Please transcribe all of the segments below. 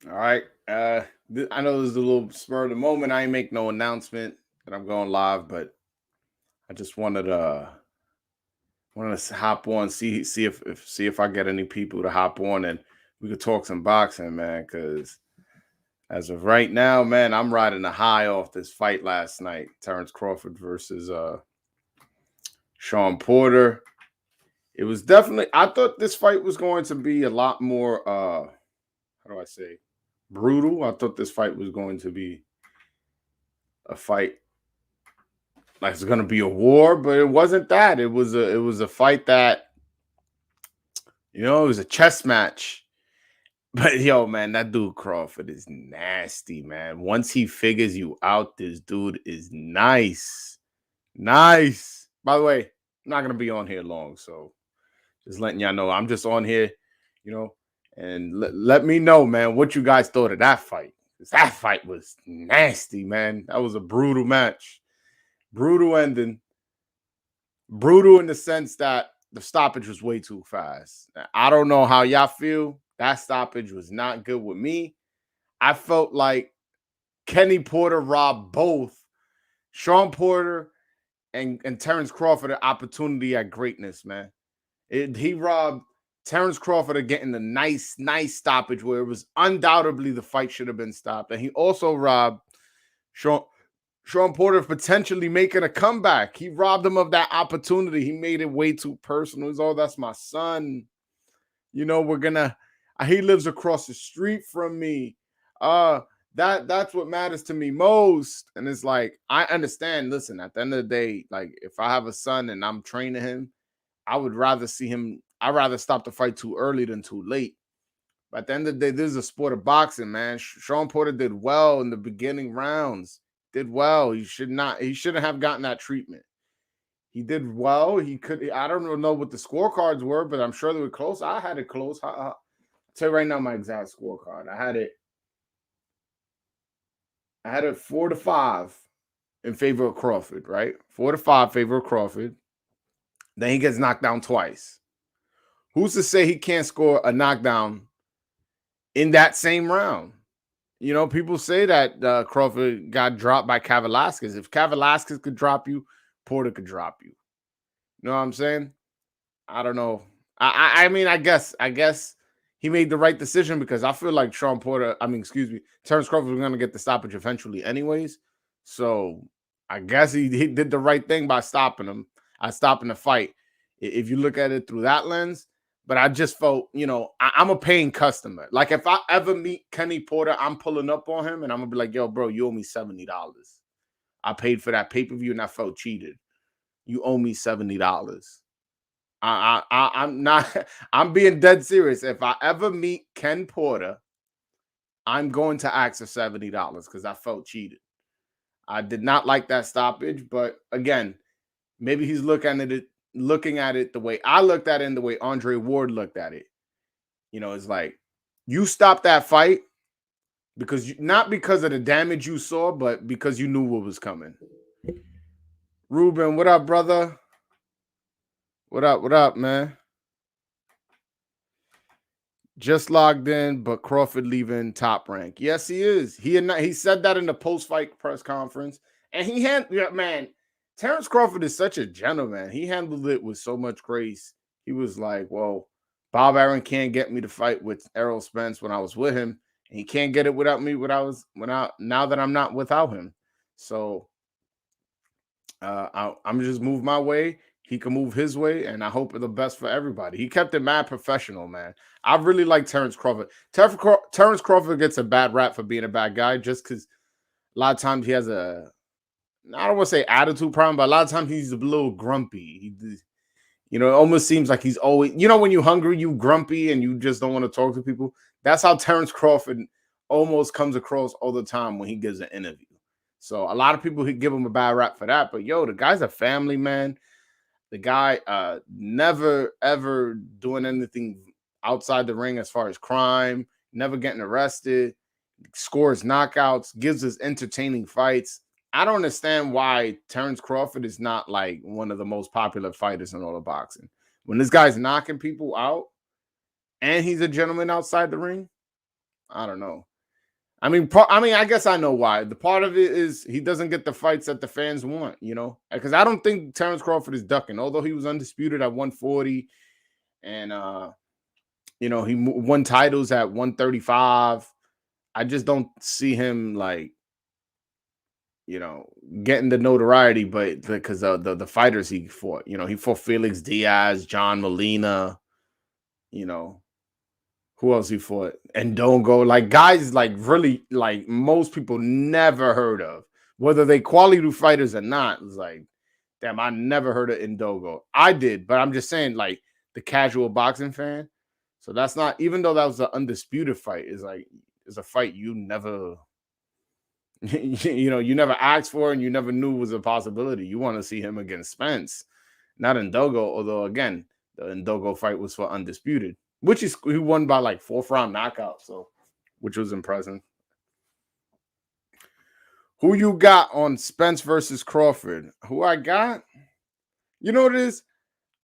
All right. I know this is a little spur of the moment. I ain't make no announcement that I'm going live, but I just wanted to hop on, see if I get any people to hop on and we could talk some boxing, man. Because as of right now, man, I'm riding a high off this fight last night, Terence Crawford versus Shawn Porter. It was definitely. I thought this fight was going to be a lot more. How do I say? Brutal. I thought this fight was going to be a fight like it's going to be a war, but it wasn't that. It was a fight that it was a chess match. But yo, man, that dude Crawford is nasty, man. Once he figures you out, this dude is nice. Nice. By the way, I'm not gonna be on here long, so just letting y'all know I'm just on here, you know, and let me know, man, what you guys thought of that fight. 'Cause that fight was nasty, man. That was a brutal match. Brutal ending. Brutal in the sense that the stoppage was way too fast. I don't know how y'all feel. That stoppage was not good with me. I felt like Kenny Porter robbed both Shawn Porter and Terence Crawford an opportunity at greatness, man. He robbed Terence Crawford of getting the nice stoppage where it was undoubtedly the fight should have been stopped. And he also robbed Shawn, Shawn Porter potentially making a comeback. He robbed him of that opportunity. He made it way too personal. He's, oh, that's my son. We're gonna. He lives across the street from me. Uh, that's what matters to me most. And it's like I understand. Listen, at the end of the day, like if I have a son and I'm training him, I would rather see him. I'd rather stop the fight too early than too late. But at the end of the day, this is a sport of boxing, man. Shawn Porter did well in the beginning rounds. Did well. He should not. He shouldn't have gotten that treatment. He did well. He could. I don't know what the scorecards were, but I'm sure they were close. I had it close. I'll tell you right now my exact scorecard. I had it. I had it 4-5 in favor of Crawford. Right, 4-5 favor of Crawford. Then he gets knocked down twice. Who's to say he can't score a knockdown in that same round? People say that Crawford got dropped by Kavalasquez. If Kavalasquez could drop you, Porter could drop you. You know what I'm saying? I don't know. I mean, I guess he made the right decision because I feel like Shawn Porter, I mean, excuse me, Terence Crawford was gonna get the stoppage eventually, anyways. So I guess he did the right thing by stopping him. I stopping the fight. If you look at it through that lens, but I just felt, I'm a paying customer. Like if I ever meet Kenny Porter, I'm pulling up on him and I'm gonna be like, yo, bro, you owe me $70. I paid for that pay-per-view and I felt cheated. You owe me $70. I'm not. I'm being dead serious. If I ever meet Ken Porter, I'm going to ask for $70 because I felt cheated. I did not like that stoppage, but again, maybe he's looking at it the way I looked at it and the way Andre Ward looked at it. It's like you stopped that fight not because of the damage you saw, but because you knew what was coming. Ruben, what up, brother? What up, man? Just logged in, but Crawford leaving Top Rank. Yes, he is. He said that in the post-fight press conference, and man. Terence Crawford is such a gentleman. He handled it with so much grace. He was like, "Well, Bob Arum can't get me to fight with Errol Spence when I was with him, and he can't get it without me now that I'm not without him. So I'm just move my way. He can move his way, and I hope for the best for everybody. He kept it mad professional, man. I really like Terence Crawford. Terence Crawford gets a bad rap for being a bad guy, just because a lot of times he has I don't want to say attitude problem, but a lot of times he's a little grumpy. It almost seems like he's always, when you're hungry, you grumpy and you just don't want to talk to people. That's how Terence Crawford almost comes across all the time when he gives an interview. So a lot of people give him a bad rap for that, but yo, the guy's a family man. The guy never ever doing anything outside the ring as far as crime, never getting arrested, scores knockouts, gives us entertaining fights. I don't understand why Terence Crawford is not like one of the most popular fighters in all of boxing. When this guy's knocking people out and he's a gentleman outside the ring, I don't know. I guess I know why. The part of it is he doesn't get the fights that the fans want, because I don't think Terence Crawford is ducking, although he was undisputed at 140, and he won titles at 135. I just don't see him like you know getting the notoriety, but because the fighters he fought, he fought Felix Diaz, John Molina, you know who else he fought? And don't go like guys like really like most people never heard of, whether they quality fighters or not. It's like, damn, I never heard of Indogo. I did, but I'm just saying, like the casual boxing fan. So that's not even though that was an undisputed fight. Is like it's a fight you never, you never asked for and you never knew was a possibility. You want to see him against Spence, not Indogo. Although again, the Indogo fight was for undisputed, which is he won by like fourth round knockout. So, which was impressive. Who you got on Spence versus Crawford? Who I got? You know what it is?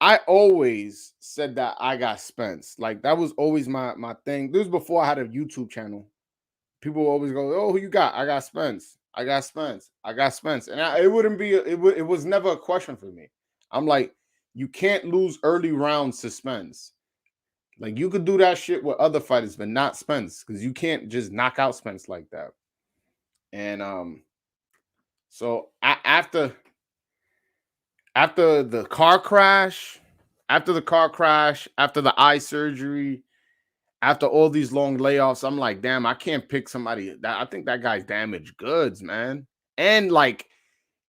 I always said that I got Spence. Like that was always my thing. This was before I had a YouTube channel. People always go, "Oh, who you got?" I got Spence. I got Spence. I got Spence. And it wouldn't be. It was never a question for me. I'm like, you can't lose early rounds to Spence. Like you could do that shit with other fighters, but not Spence, because you can't just knock out Spence like that. And so after the car crash, after the eye surgery, after all these long layoffs, I'm like, damn, I can't pick somebody that I think that guy's damaged goods, man. And like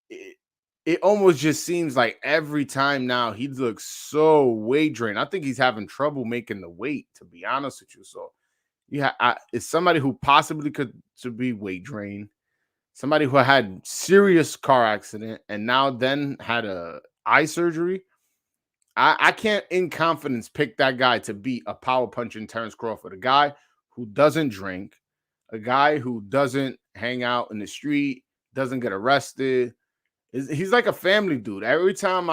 it, it almost just seems like every time now he looks so weight drained. I think he's having trouble making the weight, to be honest with you. So yeah, it's somebody who possibly could to be weight drained, somebody who had serious car accident and now then had a eye surgery. I can't in confidence pick that guy to beat a power punching Terence Crawford, a guy who doesn't drink, a guy who doesn't hang out in the street, doesn't get arrested. He's like a family dude. Every time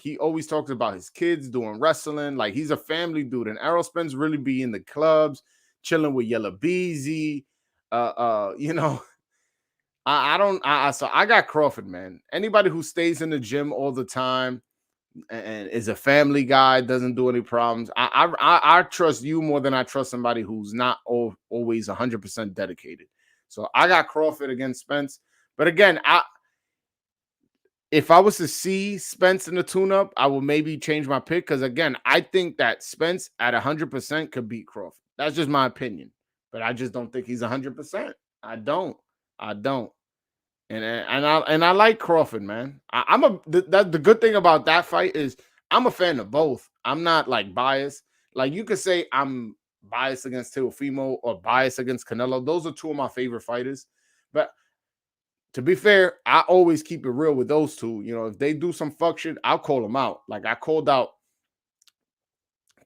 he always talks about his kids doing wrestling. Like he's a family dude. And Errol Spence really be in the clubs, chilling with Yella Beezy. You know, I don't. So I got Crawford, man. Anybody who stays in the gym all the time and is a family guy, doesn't do any problems. I trust you more than I trust somebody who's not always 100% dedicated. So I got Crawford against Spence. But again, if I was to see Spence in the tune-up, I will maybe change my pick because again, I think that Spence at 100% could beat Crawford. That's just my opinion, but I just don't think he's 100%. I don't. I don't. And I like Crawford, man. The good thing about that fight is I'm a fan of both. I'm not like biased. Like you could say I'm biased against Teofimo or biased against Canelo. Those are two of my favorite fighters. But to be fair, I always keep it real with those two. If they do some fuck shit, I'll call them out. Like I called out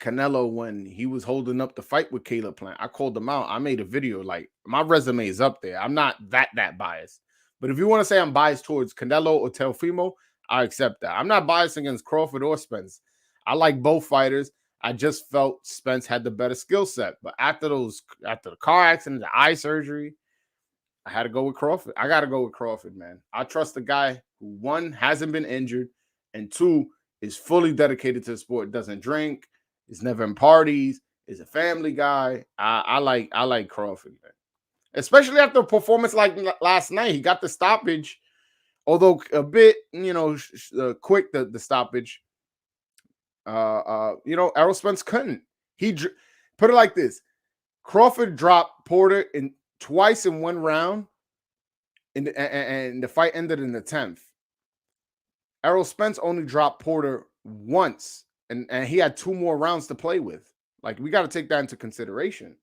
Canelo when he was holding up the fight with Caleb Plant. I called him out. I made a video. Like my resume is up there. I'm not that biased. But if you want to say I'm biased towards Canelo or Teofimo, I accept that. I'm not biased against Crawford or Spence. I like both fighters. I just felt Spence had the better skill set. But after the car accident, the eye surgery, I had to go with Crawford. I got to go with Crawford, man. I trust the guy who, one, hasn't been injured, and two, is fully dedicated to the sport, doesn't drink, is never in parties, is a family guy. I like Crawford, man. Especially after a performance like last night. He got the stoppage, although a bit, quick, the stoppage. Errol Spence couldn't. Put it like this. Crawford dropped Porter twice in one round, and the fight ended in the 10th. Errol Spence only dropped Porter once, and he had two more rounds to play with. Like, we got to take that into consideration.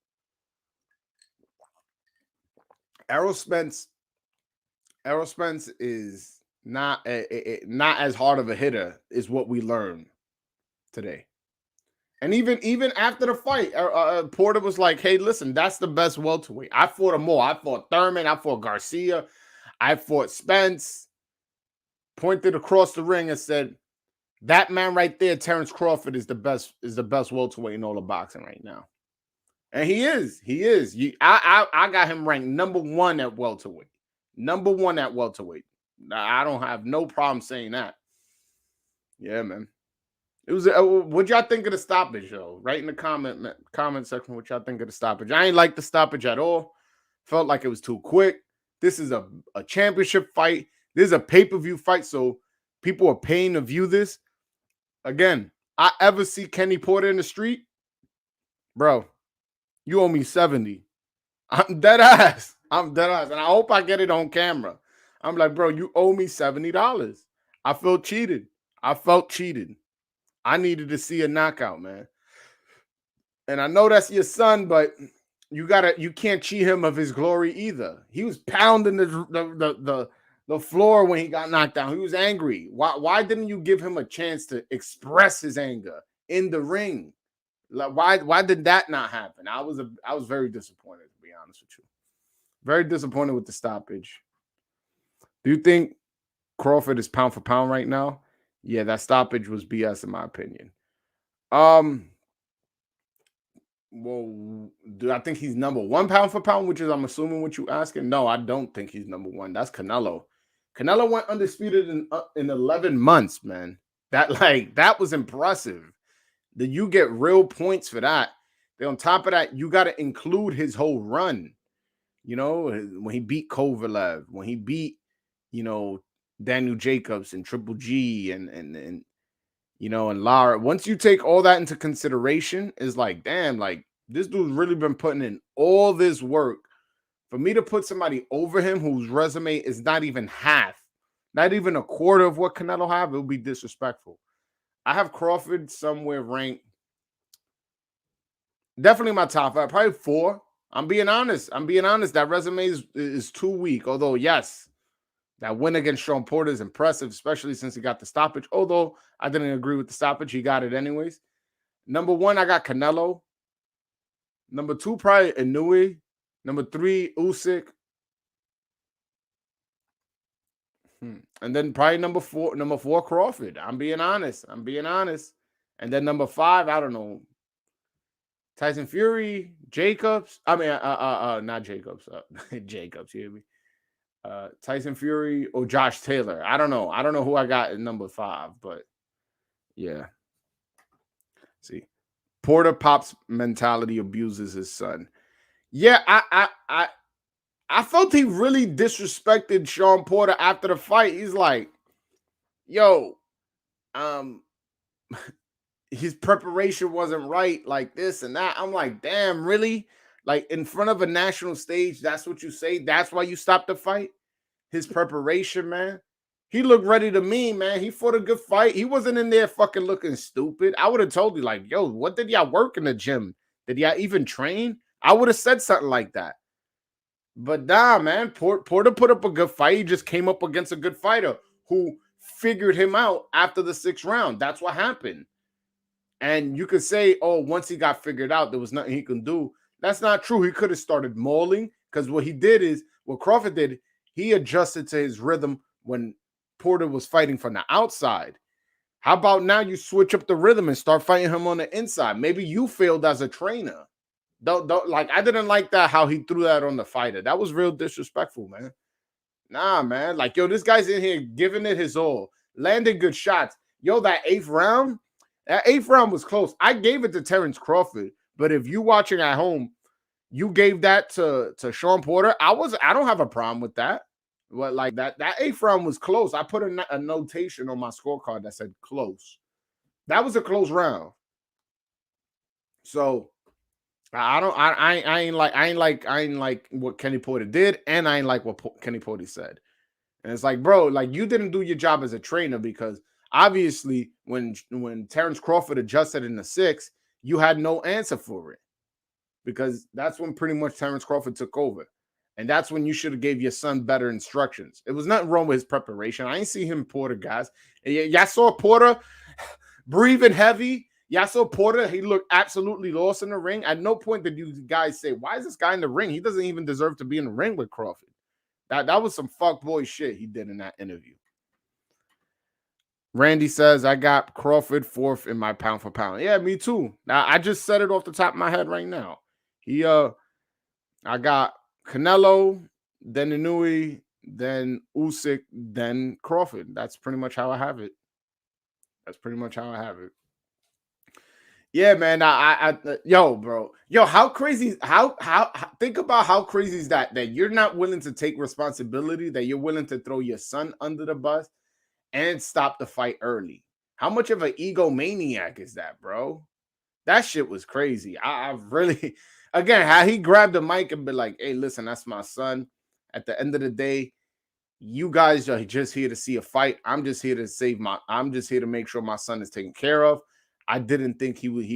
Errol Spence is not not as hard of a hitter, is what we learned today. And even after the fight, Porter was like, "Hey, listen, that's the best welterweight. I fought them all. I fought Thurman. I fought Garcia. I fought Spence." Pointed across the ring and said, "That man right there, Terence Crawford, is the best welterweight in all of boxing right now." And he is. He is. I got him ranked number one at welterweight. Number one at welterweight. I don't have no problem saying that. Yeah, man. It was. What y'all think of the stoppage, though? Right in the comment section, what y'all think of the stoppage? I ain't like the stoppage at all. Felt like it was too quick. This is a championship fight. This is a pay-per-view fight, so people are paying to view this. Again, I ever see Kenny Porter in the street, bro, you owe me 70. I'm dead ass. I'm dead ass. And I hope I get it on camera. I'm like, bro, you owe me $70. I felt cheated. I felt cheated. I needed to see a knockout, man. And I know that's your son, but you can't cheat him of his glory either. He was pounding the floor when he got knocked down. He was angry. Why didn't you give him a chance to express his anger in the ring? Like, why did that not happen? I was very disappointed, to be honest with you. Very disappointed with the stoppage. Do you think Crawford is pound for pound right now? Yeah, that stoppage was BS in my opinion. Well, do I think he's number one pound for pound, which is I'm assuming what you asking? No, I don't think he's number one. That's Canelo. Canelo went undisputed in 11 months, man. That was impressive. That you get real points for that. Then on top of that, you got to include his whole run. You know, when he beat Kovalev, when he beat, Daniel Jacobs and Triple G and and Lara. Once you take all that into consideration, it's like, damn, like this dude's really been putting in all this work. For me to put somebody over him whose resume is not even half, not even a quarter of what Canelo have, it would be disrespectful. I have Crawford somewhere ranked definitely my top five, probably 4. I'm being honest. That resume is too weak. Although, yes, that win against Shawn Porter is impressive, especially since he got the stoppage. Although I didn't agree with the stoppage, he got it anyways. Number 1, I got Canelo. Number 2, probably Inoue. Number 3, Usyk. And then probably number 4, Crawford. I'm being honest. And then number 5, I don't know. Tyson Fury, Jacobs. I mean, not Jacobs. Jacobs, you hear me? Tyson Fury or Josh Taylor. I don't know. I don't know who I got in number 5, but yeah. See, Porter Pop's mentality abuses his son. Yeah, I felt he really disrespected Shawn Porter after the fight. He's like, yo, his preparation wasn't right, like this and that. I'm like, damn, really? Like in front of a national stage, that's what you say? That's why you stopped the fight? His preparation, man. He looked ready to me, man. He fought a good fight. He wasn't in there fucking looking stupid. I would have told you, like, yo, what did y'all work in the gym? Did y'all even train? I would have said something like that. But nah, man, Porter put up a good fight. He just came up against a good fighter who figured him out after the 6th round. That's what happened. And you could say, oh, once he got figured out, there was nothing he can do. That's not true. He could have started mauling because what Crawford did, he adjusted to his rhythm when Porter was fighting from the outside. How about now you switch up the rhythm and start fighting him on the inside? Maybe you failed as a trainer. Don't like, I didn't like that how he threw that on the fighter. That was real disrespectful, man. Nah, man. Like, yo, this guy's in here giving it his all, landing good shots. Yo, that 8th round was close. I gave it to Terence Crawford, but if you watching at home, you gave that to Shawn Porter. I don't have a problem with that. But like that 8th round was close. I put a notation on my scorecard that said close. That was a close round. So I ain't like what Kenny Porter did, and I ain't like what Kenny Porter said. And it's like, bro, like you didn't do your job as a trainer because obviously when Terence Crawford adjusted in the 6th, you had no answer for it because that's when pretty much Terence Crawford took over. And that's when you should have gave your son better instructions. It was nothing wrong with his preparation. I ain't see him Porter, guys. Y'all saw Porter breathing heavy. Y'all saw Porter. He looked absolutely lost in the ring. At no point did you guys say, why is this guy in the ring? He doesn't even deserve to be in the ring with Crawford. That was some fuckboy shit he did in that interview. Randy says, I got Crawford 4th in my pound for pound. Yeah, me too. Now, I just said it off the top of my head right now. He I got Canelo, then Inouye, then Usyk, then Crawford. That's pretty much how I have it. That's pretty much how I have it. Yeah, man. Yo, bro, yo, how crazy? Think about how crazy is that you're not willing to take responsibility, that you're willing to throw your son under the bus and stop the fight early. How much of an egomaniac is that, bro? That shit was crazy. I really, again, how he grabbed the mic and be like, "Hey, listen, that's my son. At the end of the day, you guys are just here to see a fight. I'm just here to save my. I'm just here to make sure my son is taken care of. I didn't think he would.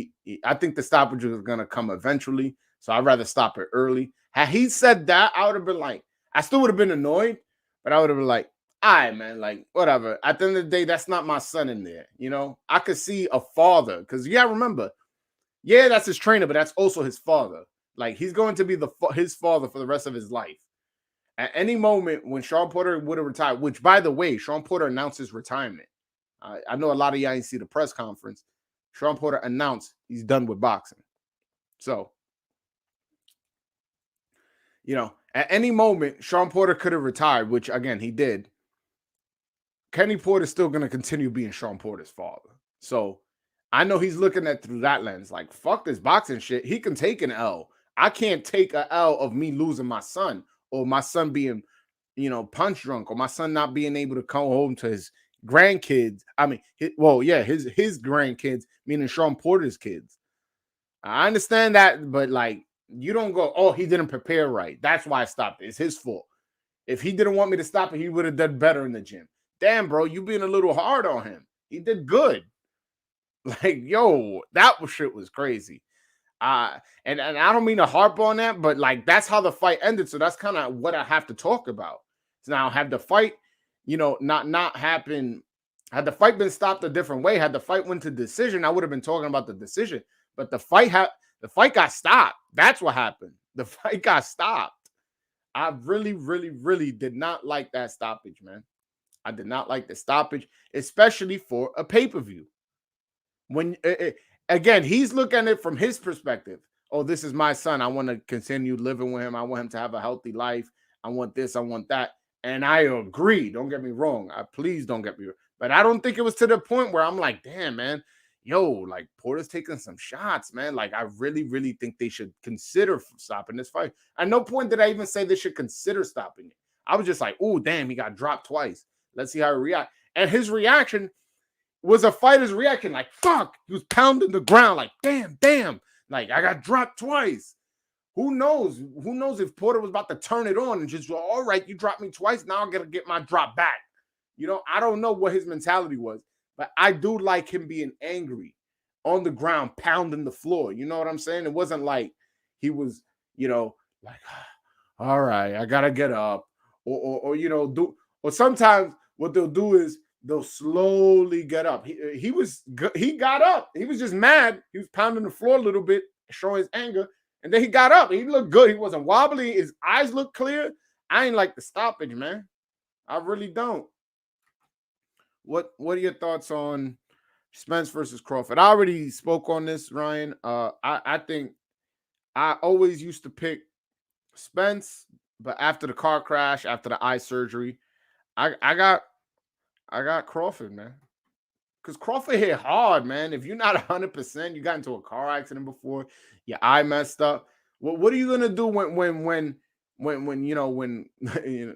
I think the stoppage was gonna come eventually, so I'd rather stop it early. Had he said that, I would have been like, I still would have been annoyed, but I would have been like, all right, man, like whatever. At the end of the day, that's not my son in there. You know, I could see a father because yeah, remember, yeah, that's his trainer, but that's also his father. Like he's going to be his father for the rest of his life. At any moment when Shawn Porter would have retired, which by the way, Shawn Porter announced his retirement. I know a lot of y'all ain't see the press conference. Shawn Porter announced he's done with boxing. So, you know, at any moment, Shawn Porter could have retired, which again, he did. Kenny Porter's still going to continue being Shawn Porter's father. So I know he's looking at through that lens, like, fuck this boxing shit. He can take an L. I can't take a L of me losing my son or my son being, punch drunk or my son not being able to come home to his grandkids. I mean, his grandkids, meaning Shawn Porter's kids. I understand that, but like, you don't go, oh, he didn't prepare right. That's why I stopped it. It's his fault. If he didn't want me to stop it, he would have done better in the gym. Damn, bro, you being a little hard on him. He did good. Like, yo, that shit was crazy. And I don't mean to harp on that, but like that's how the fight ended. So that's kind of what I have to talk about. So now, had the fight, not happen, had the fight been stopped a different way, had the fight went to decision, I would have been talking about the decision. But the fight got stopped. That's what happened. The fight got stopped. I really, really, really did not like that stoppage, man. I did not like the stoppage, especially for a pay-per-view. When again, he's looking at it from his perspective. Oh, this is my son. I want to continue living with him. I want him to have a healthy life. I want this. I want that. And I agree. Don't get me wrong. Please don't get me wrong. But I don't think it was to the point where I'm like, damn, man, yo, like Porter's taking some shots, man. Like I really, really think they should consider stopping this fight. At no point did I even say they should consider stopping it. I was just like, oh, damn, he got dropped twice. Let's see how he reacts. And his reaction was a fighter's reaction, like, fuck. He was pounding the ground, like, damn. Like, I got dropped twice. Who knows? Who knows if Porter was about to turn it on and just go, all right, you dropped me twice. Now I'm going to get my drop back. I don't know what his mentality was, but I do like him being angry on the ground, pounding the floor. You know what I'm saying? It wasn't like he was, like, all right, I got to get up. Or sometimes what they'll do is they'll slowly get up. He got up. He was just mad. He was pounding the floor a little bit, showing his anger. And then he got up. He looked good. He wasn't wobbly. His eyes looked clear. I ain't like the stoppage, man. I really don't. What are your thoughts on Spence versus Crawford? I already spoke on this, Ryan. I think I always used to pick Spence, but after the car crash, after the eye surgery, I got Crawford, man. Because Crawford hit hard, man. If you're not 100%, you got into a car accident before, your eye messed up. What are you gonna do when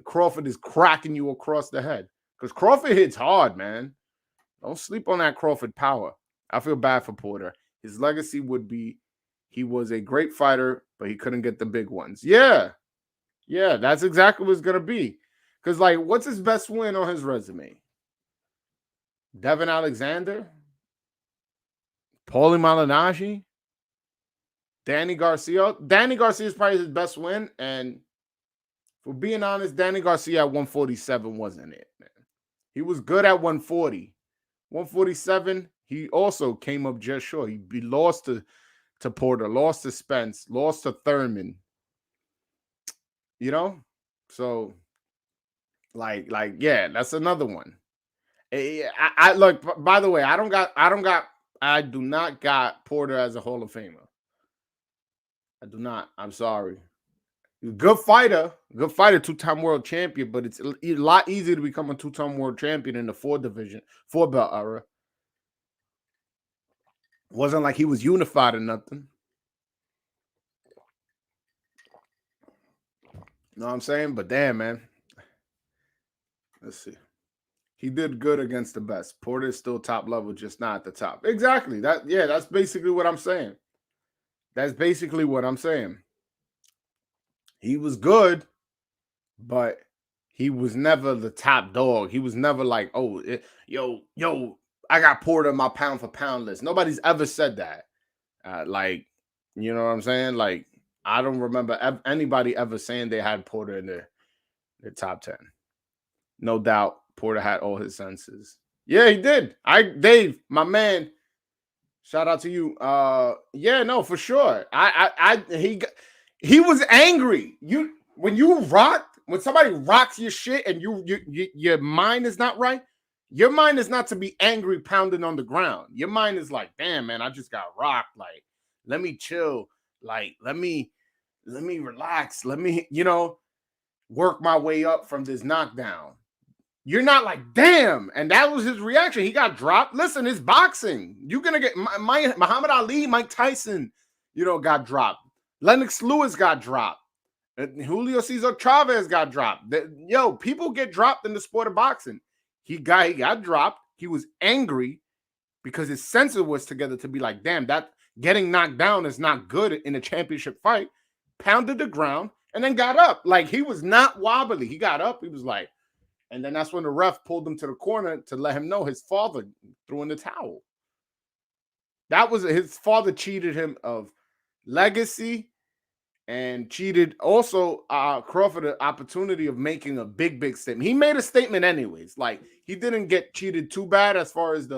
Crawford is cracking you across the head? Because Crawford hits hard, man. Don't sleep on that Crawford power. I feel bad for Porter. His legacy would be he was a great fighter, but he couldn't get the big ones. Yeah, that's exactly what it's gonna be. Because like, what's his best win on his resume? Devin Alexander, Paulie Malignaggi, Danny Garcia. Danny Garcia is probably his best win. And for being honest, Danny Garcia at 147 wasn't it, man. He was good at 140. 147, he also came up just short. He lost to Porter, lost to Spence, lost to Thurman. So like, yeah, that's another one. I look. By the way, I do not got Porter as a Hall of Famer. I do not. I'm sorry. Good fighter, two-time world champion, but it's a lot easier to become a two-time world champion in the four belt era. Wasn't like he was unified or nothing. You know what I'm saying? But damn, man. Let's see. He did good against the best. Porter is still top level, just not at the top. Exactly. That's basically what I'm saying. That's basically what I'm saying. He was good, but he was never the top dog. He was never like, oh, yo, I got Porter on my pound for pound list. Nobody's ever said that. Like, you know what I'm saying? Like, I don't remember anybody ever saying they had Porter in their top 10. No doubt, Porter had all his senses. Yeah, he did. Dave, my man. Shout out to you. Yeah, no, for sure. He was angry. When somebody rocks your shit and your mind is not right, your mind is not to be angry pounding on the ground. Your mind is like, damn, man, I just got rocked. Like, let me chill. Like, let me relax. Let me, work my way up from this knockdown. You're not like, damn. And that was his reaction. He got dropped. Listen, it's boxing. You're going to get Muhammad Ali, Mike Tyson, got dropped. Lennox Lewis got dropped. Julio Cesar Chavez got dropped. People get dropped in the sport of boxing. He got dropped. He was angry because his senses was together to be like, damn, that getting knocked down is not good in a championship fight. Pounded the ground and then got up. Like, he was not wobbly. He got up. He was like, and then that's when the ref pulled him to the corner to let him know his father threw in the towel. That was his father cheated him of legacy and cheated also Crawford an opportunity of making a big statement. He made a statement anyways. Like, he didn't get cheated too bad as far as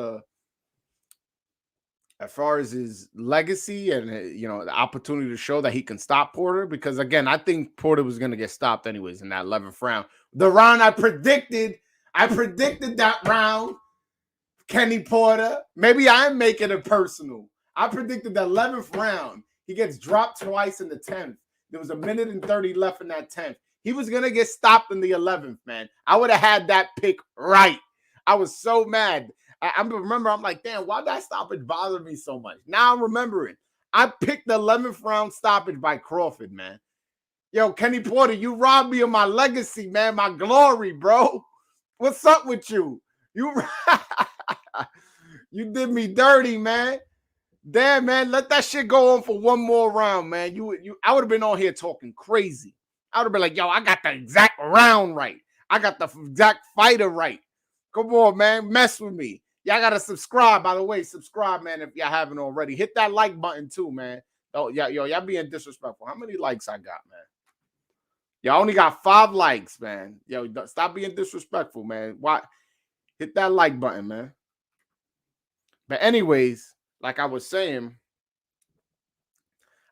his legacy and the opportunity to show that he can stop Porter, because again, I think Porter was going to get stopped anyways in that 11th round. The round I predicted that round, Kenny Porter. Maybe I'm making it personal. I predicted the 11th round. He gets dropped twice in the 10th. There was 1 minute and 30 left in that 10th. He was going to get stopped in the 11th, man. I would have had that pick right. I was so mad. I remember, I'm like, damn, why did that stoppage bother me so much? Now I'm remembering. I picked the 11th round stoppage by Crawford, man. Yo, Kenny Porter, you robbed me of my legacy, man, my glory, bro. What's up with you? You did me dirty, man. Damn, man, let that shit go on for one more round, man. I would have been on here talking crazy. I would have been like, yo, I got the exact round right. I got the exact fighter right. Come on, man, mess with me. Y'all got to subscribe, by the way. Subscribe, man, if y'all haven't already. Hit that like button, too, man. Oh, y'all being disrespectful. How many likes I got, man? Y'all only got 5 likes, man. Yo, stop being disrespectful, man. Why? Hit that like button, man. But anyways, like I was saying,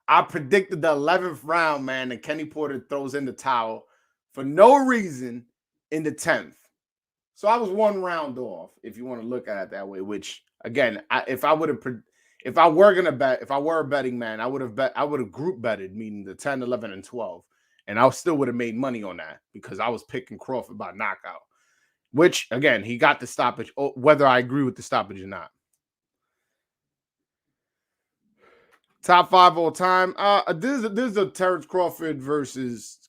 I predicted the 11th round, man, and Kenny Porter throws in the towel for no reason in the 10th. So I was 1 round off, if you want to look at it that way, which again, if I were a betting man, I would have group betted, meaning the 10, 11, and 12. And I still would have made money on that because I was picking Crawford by knockout, which again, he got the stoppage, whether I agree with the stoppage or not. Top 5 all time. This is a Terence Crawford versus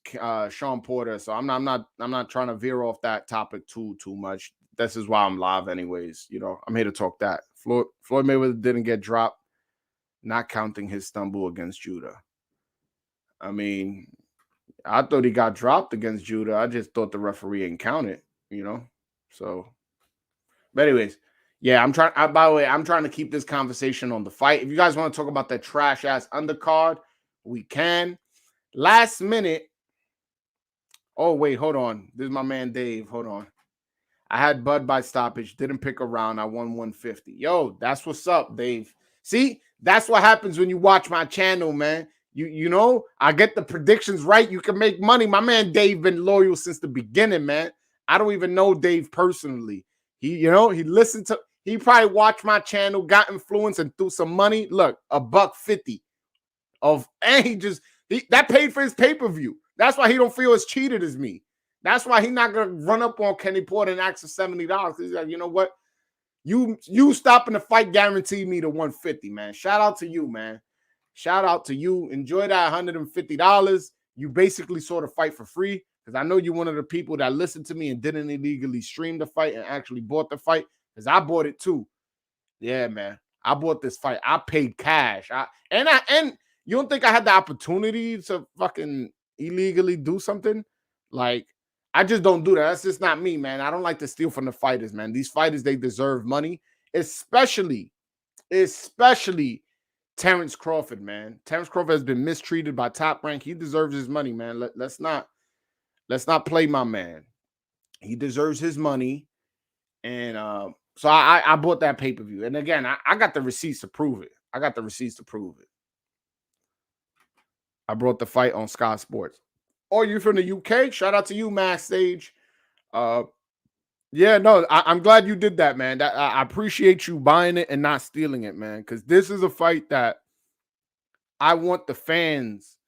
Shawn Porter. So I'm not trying to veer off that topic too much. This is why I'm live, anyways. I'm here to talk that. Floyd Mayweather didn't get dropped, not counting his stumble against Judah. I mean, I thought he got dropped against Judah. I just thought the referee ain't count it, So, but anyways, yeah, by the way, I'm trying to keep this conversation on the fight. If you guys want to talk about that trash ass undercard, we can. Last minute. Oh, wait, hold on. This is my man Dave. Hold on. I had Bud by stoppage. Didn't pick a round. I won 150. Yo, that's what's up, Dave. See, that's what happens when you watch my channel, man. I get the predictions right. You can make money. My man Dave been loyal since the beginning, man. I don't even know Dave personally. He probably watched my channel, got influenced, and threw some money. Look, $150. and that paid for his pay-per-view. That's why he don't feel as cheated as me. That's why he's not gonna run up on Kenny Porter and ask for $70. He's like, you know what? You stopping the fight guaranteed me the 150, man. Shout out to you, man. Shout out to you. Enjoy that $150. You basically saw the fight for free because I know you're one of the people that listened to me and didn't illegally stream the fight and actually bought the fight because I bought it too. Yeah, man. I bought this fight. I paid cash. And you don't think I had the opportunity to fucking illegally do something? Like, I just don't do that. That's just not me, man. I don't like to steal from the fighters, man. These fighters, they deserve money, especially Terence Crawford, man. Terence Crawford has been mistreated by Top Rank. He deserves his money, man. Let's not play my man. He deserves his money. And so I bought that pay-per-view. And again, I got the receipts to prove it. I brought the fight on Sky Sports. Oh, you from the UK? Shout out to you, Max Stage. Yeah, no, I'm glad you did that, man. I appreciate you buying it and not stealing it, man. Because this is a fight that I want the fans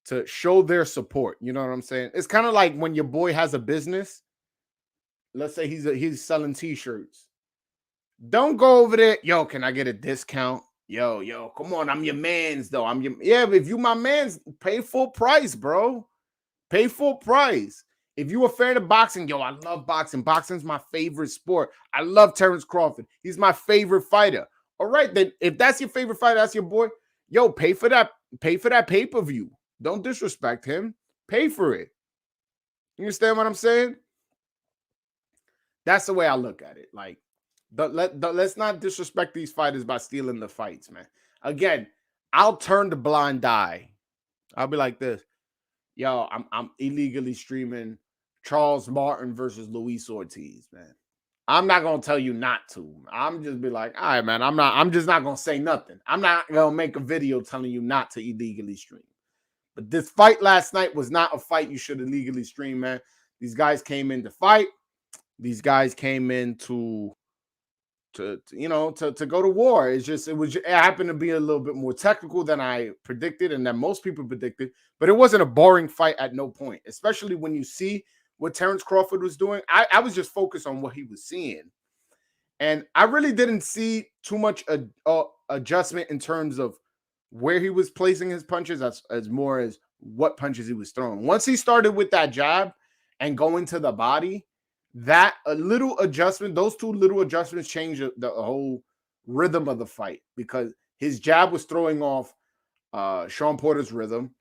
to show their support. You know what I'm saying? It's kind of like when your boy has a business. Let's say he's selling t-shirts. Don't go over there. Yo, can I get a discount? Yo, come on. I'm your man's though. But if you my man's, pay full price, bro. Pay full price. If you a fan of boxing, yo, I love boxing. Boxing's my favorite sport. I love Terence Crawford. He's my favorite fighter. All right, then if that's your favorite fighter, that's your boy. Yo, pay for that pay-per-view. Don't disrespect him. Pay for it. You understand what I'm saying? That's the way I look at it. Like, let's not disrespect these fighters by stealing the fights, man. Again, I'll turn the blind eye. I'll be like this. Yo, I'm illegally streaming Charles Martin versus Luis Ortiz, man. I'm not gonna tell you not to. I'm just be like, all right, man. I'm just not gonna say nothing. I'm not gonna make a video telling you not to illegally stream. But this fight last night was not a fight you should illegally stream, man. These guys came in to fight. These guys came in to go to war. It happened to be a little bit more technical than I predicted and that most people predicted, but it wasn't a boring fight at no point, especially when you see what Terence Crawford was doing. I was just focused on what he was seeing, and I really didn't see too much adjustment in terms of where he was placing his punches as more as what punches he was throwing. Once he started with that jab and going to the body, that a little adjustment, those two little adjustments changed the whole rhythm of the fight because his jab was throwing off Shawn Porter's rhythm.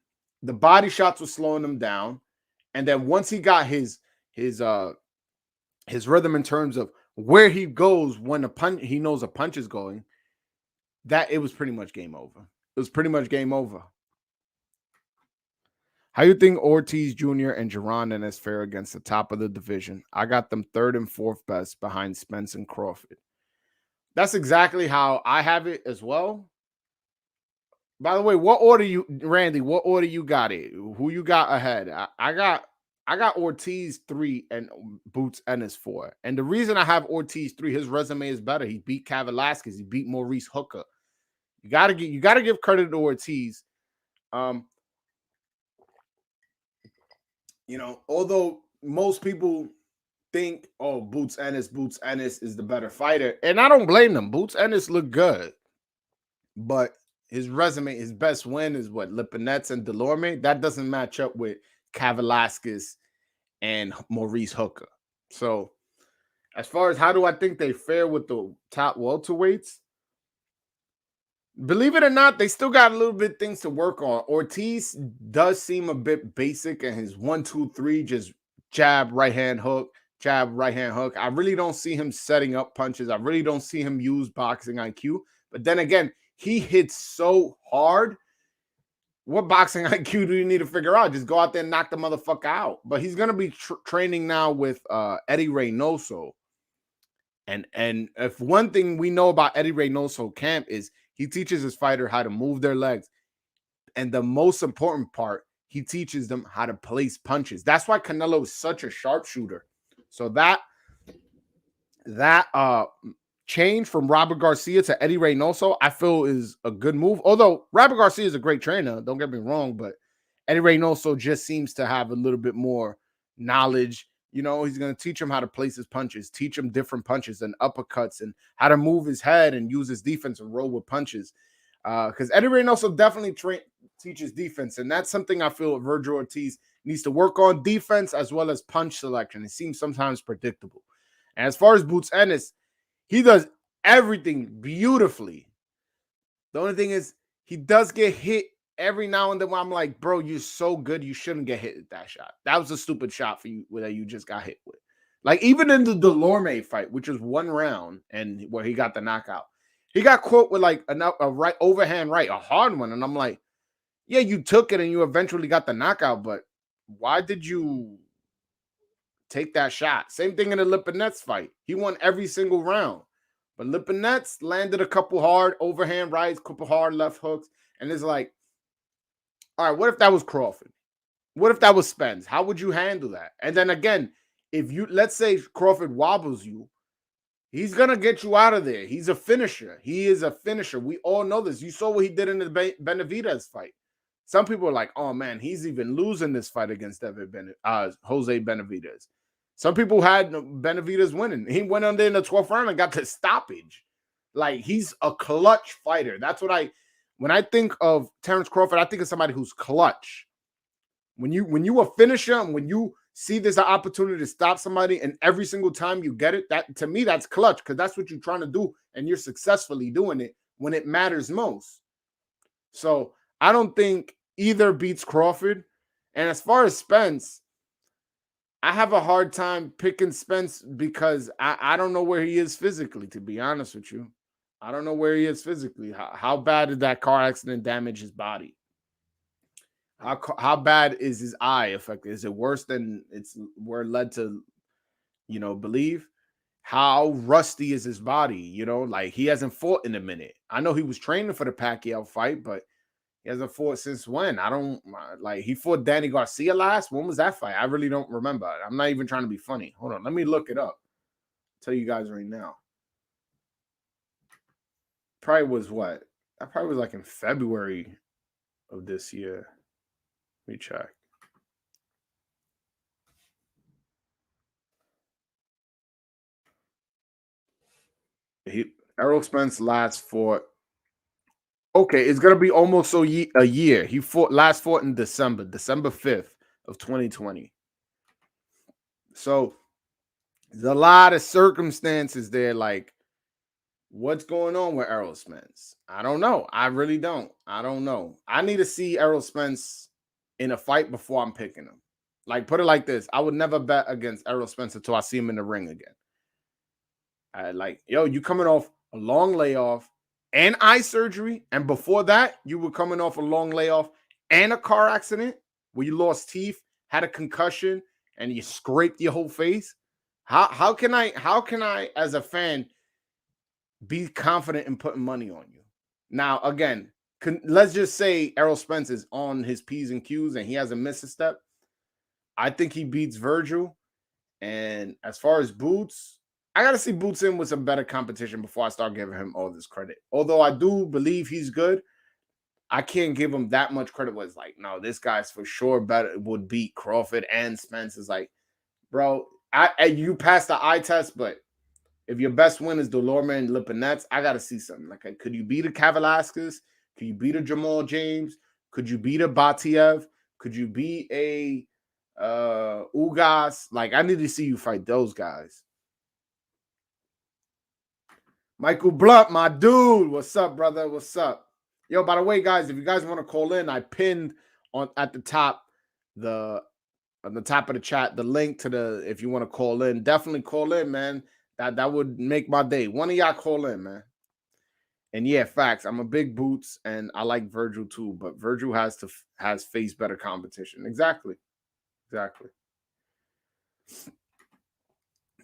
The body shots were slowing him down. And then once he got his rhythm in terms of where he goes when he knows a punch is going, that it was pretty much game over. It was pretty much game over. How you think Ortiz Jr. and Gerondas fare against the top of the division? I got them third and fourth best behind Spence and Crawford. That's exactly how I have it as well. By the way, Randy, what order you got it? Who you got ahead? I got Ortiz 3 and Boots Ennis 4. And the reason I have Ortiz 3, his resume is better. He beat Velasquez. He beat Maurice Hooker. You gotta give credit to Ortiz. Although most people think, oh, Boots Ennis is the better fighter. And I don't blame them. Boots Ennis look good. But his resume, his best win is what? Lipinets and Delorme. That doesn't match up with Velasquez and Maurice Hooker. So as far as how do I think they fare with the top welterweights, believe it or not, they still got a little bit things to work on. Ortiz does seem a bit basic in his 1-2-3, just jab, right hand hook, jab, right hand hook. I really don't see him setting up punches. I really don't see him use boxing IQ. But then again, he hits so hard. What boxing IQ do you need to figure out? Just go out there and knock the motherfucker out. But he's going to be training now with Eddie Reynoso. And if one thing we know about Eddie Reynoso camp is he teaches his fighter how to move their legs. And the most important part, he teaches them how to place punches. That's why Canelo is such a sharpshooter. So that change from Robert Garcia to Eddie Reynoso, I feel is a good move. Although Robert Garcia is a great trainer, don't get me wrong, but Eddie Reynoso just seems to have a little bit more knowledge. You know, he's going to teach him how to place his punches, teach him different punches and uppercuts, and how to move his head and use his defense and roll with punches. Because Eddie Reynoso definitely teaches defense, and that's something I feel Virgil Ortiz needs to work on, defense as well as punch selection. It seems sometimes predictable. And as far as Boots Ennis, he does everything beautifully. The only thing is he does get hit every now and then where I'm like, bro, you're so good. You shouldn't get hit with that shot. That was a stupid shot for you that you just got hit with. Like even in the Delorme fight, which was 1 round and where he got the knockout, he got caught with like a right overhand right, a hard one. And I'm like, yeah, you took it and you eventually got the knockout, but why did you take that shot? Same thing in the Lipinets fight. He won every single round. But Lipinets landed a couple hard overhand rights, couple hard left hooks. And it's like, all right, what if that was Crawford? What if that was Spence? How would you handle that? And then again, if you, let's say Crawford wobbles you, he's going to get you out of there. He's a finisher. He is a finisher. We all know this. You saw what he did in the Benavidez fight. Some people are like, oh, man, he's even losing this fight against Jose Benavidez. Some people had Benavidez winning. He went under in the 12th round and got the stoppage. Like, he's a clutch fighter. That's what when I think of Terence Crawford, I think of somebody who's clutch. When you a finisher and when you see there's an opportunity to stop somebody and every single time you get it, that to me, that's clutch because that's what you're trying to do and you're successfully doing it when it matters most. So I don't think either beats Crawford. And as far as Spence, I have a hard time picking Spence because I don't know where he is physically, to be honest with you. I don't know where he is physically. How bad did that car accident damage his body? How bad is his eye affected? Is it worse than we're led to, believe? How rusty is his body? Like he hasn't fought in a minute. I know he was training for the Pacquiao fight, but he hasn't fought since when? I don't like he fought Danny Garcia last. When was that fight? I really don't remember. I'm not even trying to be funny. Hold on, let me look it up. Tell you guys right now. Probably was what? That probably was like in February of this year. Let me check. Errol Spence last fought. Okay, it's gonna be almost a year. He last fought in December 5th of 2020. So there's a lot of circumstances there. Like, what's going on with Errol Spence? I don't know. I really don't. I don't know. I need to see Errol Spence in a fight before I'm picking him. Like, put it like this: I would never bet against Errol Spence until I see him in the ring again. You coming off a long layoff and eye surgery, and before that, you were coming off a long layoff and a car accident where you lost teeth, had a concussion, and you scraped your whole face. How can I as a fan be confident in putting money on you? Now, again, let's just say Errol Spence is on his P's and Q's and he hasn't missed a step. I think he beats Virgil. And as far as Boots, I got to see Boots in with some better competition before I start giving him all this credit. Although I do believe he's good, I can't give him that much credit. Was like, no, this guy's for sure better, would beat Crawford and Spence. Is like, bro, you passed the eye test, but if your best win is Delorme and Lipinets, I got to see something. Like, could you beat a Kavalauskas? Could you beat a Jamal James? Could you beat a Batiev? Could you beat a Ugas? Like, I need to see you fight those guys. Michael Blunt, my dude. What's up, brother? What's up? Yo, by the way, guys, if you guys want to call in, I pinned at the top on the top of the chat the link to if you want to call in. Definitely call in, man. That would make my day. One of y'all call in, man. And yeah, facts. I'm a big Boots, and I like Virgil too, but Virgil has faced better competition. Exactly.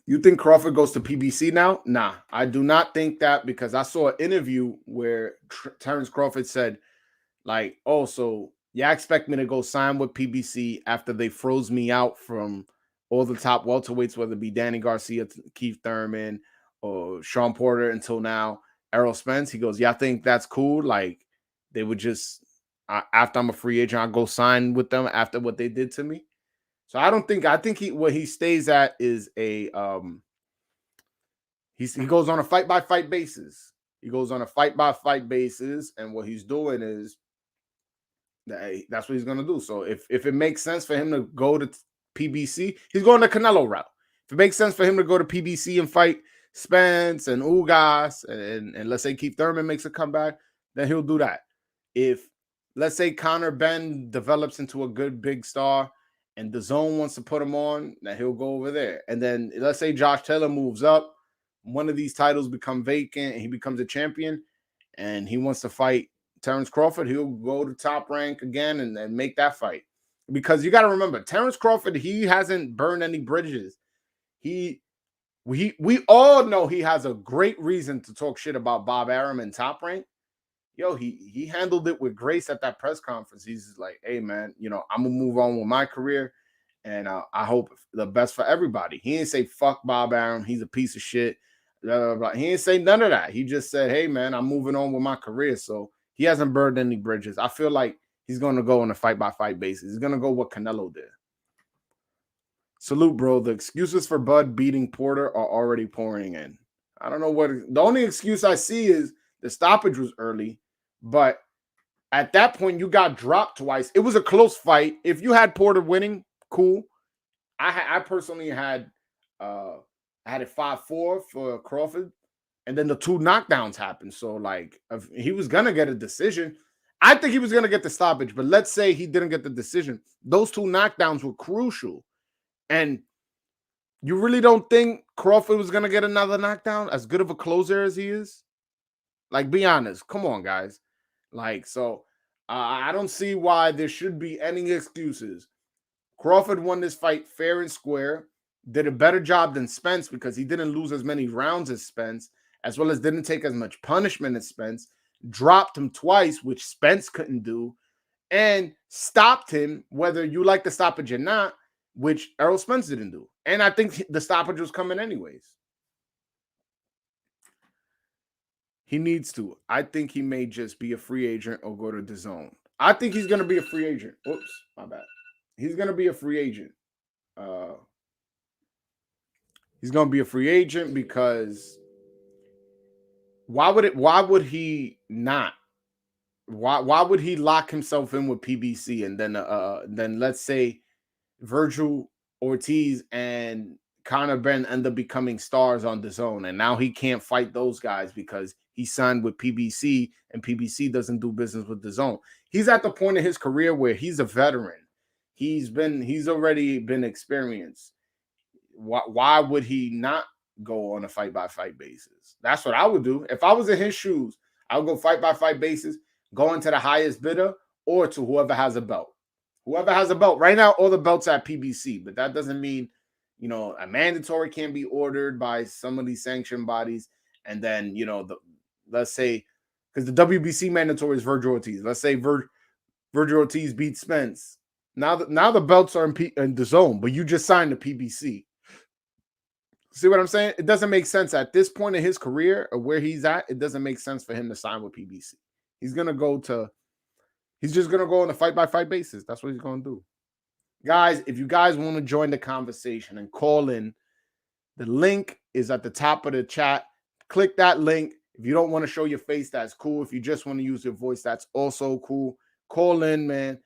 You think Crawford goes to PBC now? Nah, I do not think that because I saw an interview where Terence Crawford said, like, oh, so y'all expect me to go sign with PBC after they froze me out from all the top welterweights, whether it be Danny Garcia, Keith Thurman, or Shawn Porter until now, Errol Spence. He goes, yeah, I think that's cool. Like they would just after I'm a free agent, I'll go sign with them after what they did to me. So I think what he stays at is a he goes on a fight by fight basis. He goes on a fight by fight basis, and what he's doing is that's what he's gonna do. So if it makes sense for him to go to PBC, he's going the Canelo route. If it makes sense for him to go to PBC and fight Spence and Ugas and let's say Keith Thurman makes a comeback, then he'll do that. If let's say Conor Ben develops into a good big star and the zone wants to put him on, then he'll go over there. And then let's say Josh Taylor moves up, one of these titles become vacant and he becomes a champion and he wants to fight Terence Crawford, he'll go to Top Rank again and make that fight. Because you got to remember, Terence Crawford, he hasn't burned any bridges. We all know he has a great reason to talk shit about Bob Arum and Top Rank. Yo, he handled it with grace at that press conference. He's just like, hey, man, I'm going to move on with my career, and I hope the best for everybody. He didn't say, fuck Bob Arum. He's a piece of shit. Blah, blah, blah. He didn't say none of that. He just said, hey, man, I'm moving on with my career. So he hasn't burned any bridges. I feel like he's going to go on a fight-by-fight basis. He's going to go what Canelo did. Salute, bro. The excuses for Bud beating Porter are already pouring in. I don't know what – the only excuse I see is the stoppage was early, but at that point, you got dropped twice. It was a close fight. If you had Porter winning, cool. I personally had it 5-4 for Crawford. And then the 2 knockdowns happened. So, like, if he was going to get a decision. I think he was going to get the stoppage. But let's say he didn't get the decision. Those 2 knockdowns were crucial. And you really don't think Crawford was going to get another knockdown? As good of a closer as he is? Like, be honest. Come on, guys. Like, so I don't see why there should be any excuses. Crawford won this fight fair and square. Did a better job than Spence because he didn't lose as many rounds as Spence, as well as didn't take as much punishment as Spence, dropped him twice, which Spence couldn't do, and stopped him, whether you like the stoppage or not, which Errol Spence didn't do. And I think the stoppage was coming anyways. He needs to. I think he may just be a free agent or go to the zone. I think he's going to be a free agent. Oops, my bad. He's going to be a free agent. He's going to be a free agent because why would he not? Why would he lock himself in with PBC and then let's say Virgil Ortiz and Conor Ben end up becoming stars on the zone, and now he can't fight those guys because he signed with PBC and PBC doesn't do business with the zone. He's at the point in his career where he's a veteran. He's already been experienced. Why would he not go on a fight-by-fight basis? That's what I would do. If I was in his shoes, I would go fight-by-fight basis, go into the highest bidder or to whoever has a belt. Whoever has a belt. Right now, all the belts are at PBC, but that doesn't mean, a mandatory can't be ordered by some of these sanction bodies. And then, let's say, because the WBC mandatory is Virgil Ortiz. Let's say Virgil Ortiz beats Spence. Now the belts are in the zone, but you just signed the PBC. See what I'm saying? It doesn't make sense at this point in his career or where he's at. It doesn't make sense for him to sign with PBC. He's just going to go on a fight-by-fight basis. That's what he's going to do. Guys, if you guys want to join the conversation and call in, the link is at the top of the chat. Click that link. If you don't want to show your face, that's cool. If you just want to use your voice, that's also cool. Call in, man,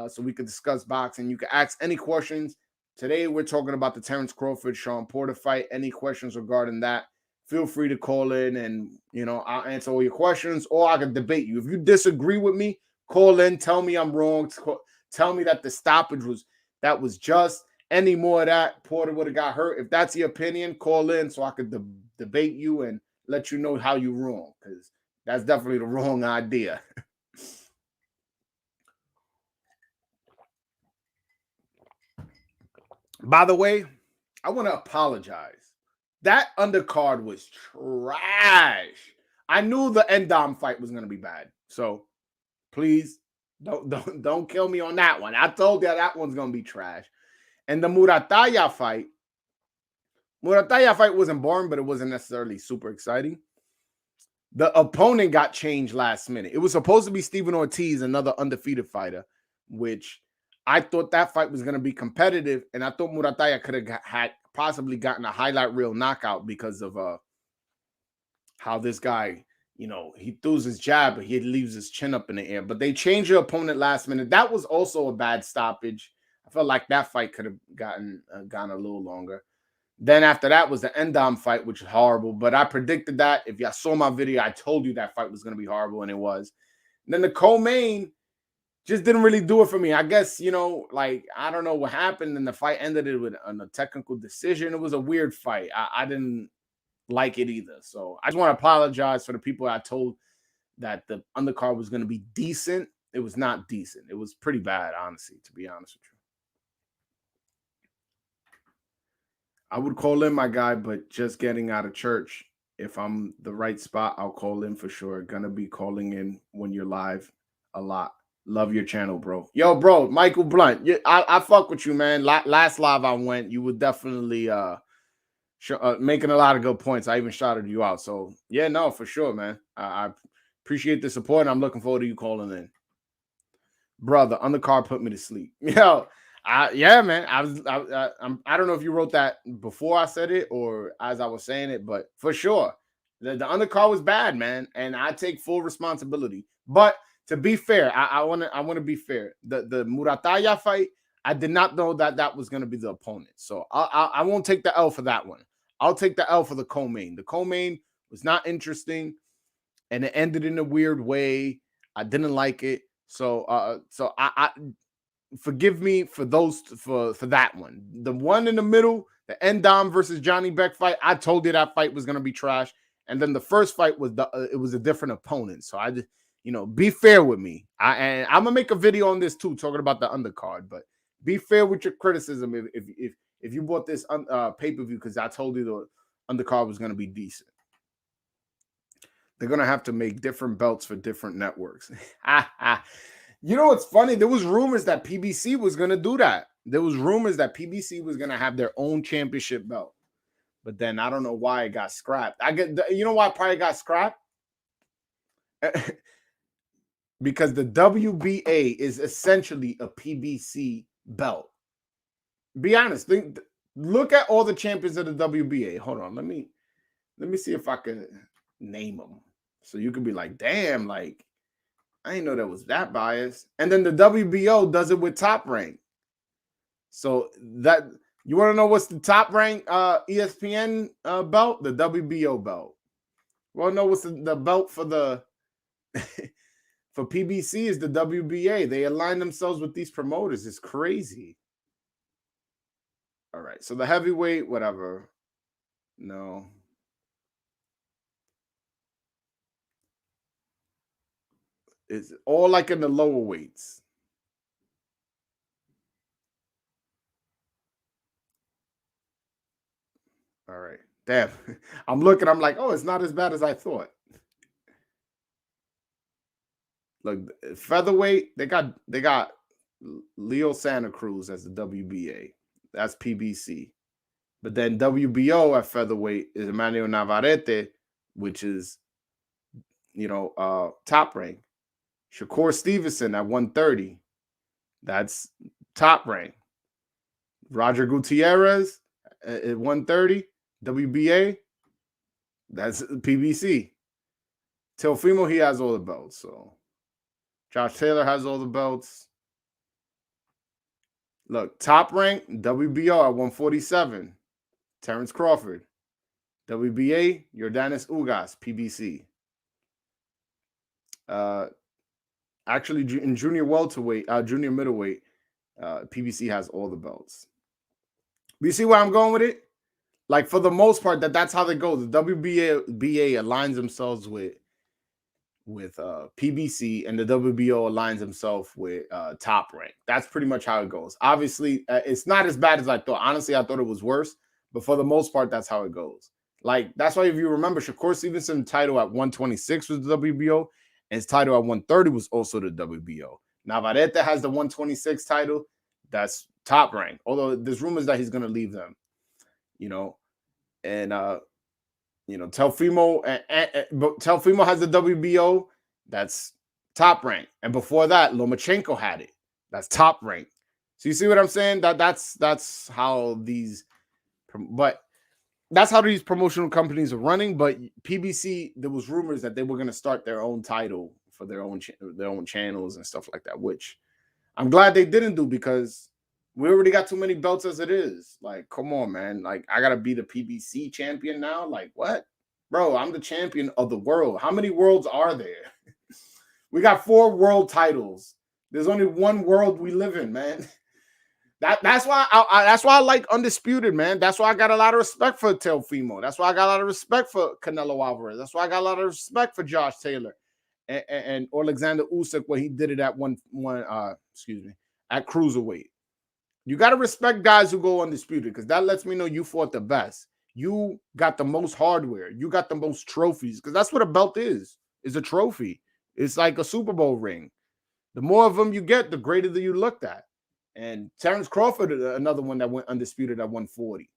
so we can discuss boxing. You can ask any questions. Today, we're talking about the Terence Crawford, Shawn Porter fight. Any questions regarding that, feel free to call in and, I'll answer all your questions or I can debate you. If you disagree with me, call in. Tell me I'm wrong. Tell me that the stoppage was just. Any more of that, Porter would have got hurt. If that's your opinion, call in so I could debate you and let you know how you're wrong because that's definitely the wrong idea. By the way, I want to apologize. That undercard was trash. I knew the Endom fight was going to be bad. So please don't kill me on that one. I told you that one's going to be trash. And the Murataya fight Murataya fight wasn't boring, but it wasn't necessarily super exciting. The opponent got changed last minute. It was supposed to be Steven Ortiz, another undefeated fighter, which I thought that fight was going to be competitive, and I thought Murataya could have had possibly gotten a highlight reel knockout because of how this guy, he throws his jab, but he leaves his chin up in the air. But they changed your opponent last minute. That was also a bad stoppage. I felt like that fight could have gone a little longer. Then after that was the Endom fight, which is horrible. But I predicted that. If y'all saw my video, I told you that fight was going to be horrible, and it was. And then the co-main just didn't really do it for me. I guess, I don't know what happened, and the fight ended it with a technical decision. It was a weird fight. I didn't like it either. So I just want to apologize for the people I told that the undercard was going to be decent. It was not decent. It was pretty bad, honestly, to be honest with you. I would call in my guy, but just getting out of church. If I'm the right spot, I'll call in for sure. Gonna be calling in when you're live a lot. Love your channel, bro. Yo, bro, Michael Blunt. I fuck with you, man. Last live I went, you were definitely making a lot of good points. I even shouted you out. So yeah, no, for sure, man. I appreciate the support, and I'm looking forward to you calling in. Brother, undercard put me to sleep. Yeah, man. I don't know if you wrote that before I said it or as I was saying it, but for sure, the undercard was bad, man, and I take full responsibility. But to be fair, I want to be fair. The Murataya fight, I did not know that was going to be the opponent, so I won't take the L for that one. I'll take the L for the co-main. The co-main was not interesting, and it ended in a weird way. I didn't like it. So I forgive me for that one. The one in the middle, the Endom versus Johnny Beck fight, I told you that fight was gonna be trash. And then the first fight was it was a different opponent. So I just, be fair with me. And I'm gonna make a video on this too, talking about the undercard. But be fair with your criticism if you bought this pay-per-view, because I told you the undercard was gonna be decent. They're gonna have to make different belts for different networks. You know what's funny? There was rumors that PBC was gonna do that. There was rumors that PBC was gonna have their own championship belt, but then I don't know why it got scrapped. You know why it probably got scrapped? Because the WBA is essentially a PBC belt. Be honest. Look at all the champions of the WBA. Hold on, let me see if I can name them, so you could be like, damn, like I didn't know that was that biased. And then the WBO does it with Top Rank. So that you want to know what's the Top Rank ESPN belt? The WBO belt. Well, no, what's the belt for the for PBC is the WBA. They align themselves with these promoters. It's crazy. All right, so the heavyweight, whatever. No. It's all like in the lower weights. All right. Damn. I'm looking, I'm like, oh, it's not as bad as I thought. Look, featherweight, they got Leo Santa Cruz as the WBA. That's PBC. But then WBO at featherweight is Emmanuel Navarrete, which is, Top Rank. Shakur Stevenson at 130. That's Top Rank. Roger Gutierrez at 130. WBA. That's PBC. Teofimo, he has all the belts. So Josh Taylor has all the belts. Look, Top Rank, WBO at 147. Terence Crawford. WBA, Yordanis Ugas, PBC. Actually, in junior welterweight, junior middleweight, PBC has all the belts. You see where I'm going with it? Like, for the most part, that's how they go. The WBA aligns themselves with PBC, and the WBO aligns himself with Top Rank. That's pretty much how it goes. Obviously, it's not as bad as I thought. Honestly, I thought it was worse, but for the most part, that's how it goes. Like, that's why if you remember, Shakur Stevenson title at 126 was the WBO, and his title at 130 was also the WBO. Navarrete has the 126 title. That's Top Rank. Although there's rumors that he's going to leave them, and Telfimo, but Telfimo has the WBO. That's top rank, and before that, Lomachenko had it. That's top rank. So you see what I'm saying? That's how these, but that's how these promotional companies are running. But PBC, there was rumors that they were going to start their own title for their own channels and stuff like that, which I'm glad they didn't do, because we already got too many belts as it is. Like, come on, man. Like, I gotta be the PBC champion now. Like, what? Bro, I'm the champion of the world. How many worlds are there? We got 4 world titles. There's only one world we live in, man. That's why I like Undisputed, man. That's why I got a lot of respect for Teofimo. That's why I got a lot of respect for Canelo Alvarez. That's why I got a lot of respect for Josh Taylor and Alexander Usyk when he did it at at cruiserweight. You got to respect guys who go undisputed, because that lets me know you fought the best. You got the most hardware. You got the most trophies, because that's what a belt is a trophy. It's like a Super Bowl ring. The more of them you get, the greater that you looked at. And Terence Crawford, another one that went undisputed at 140.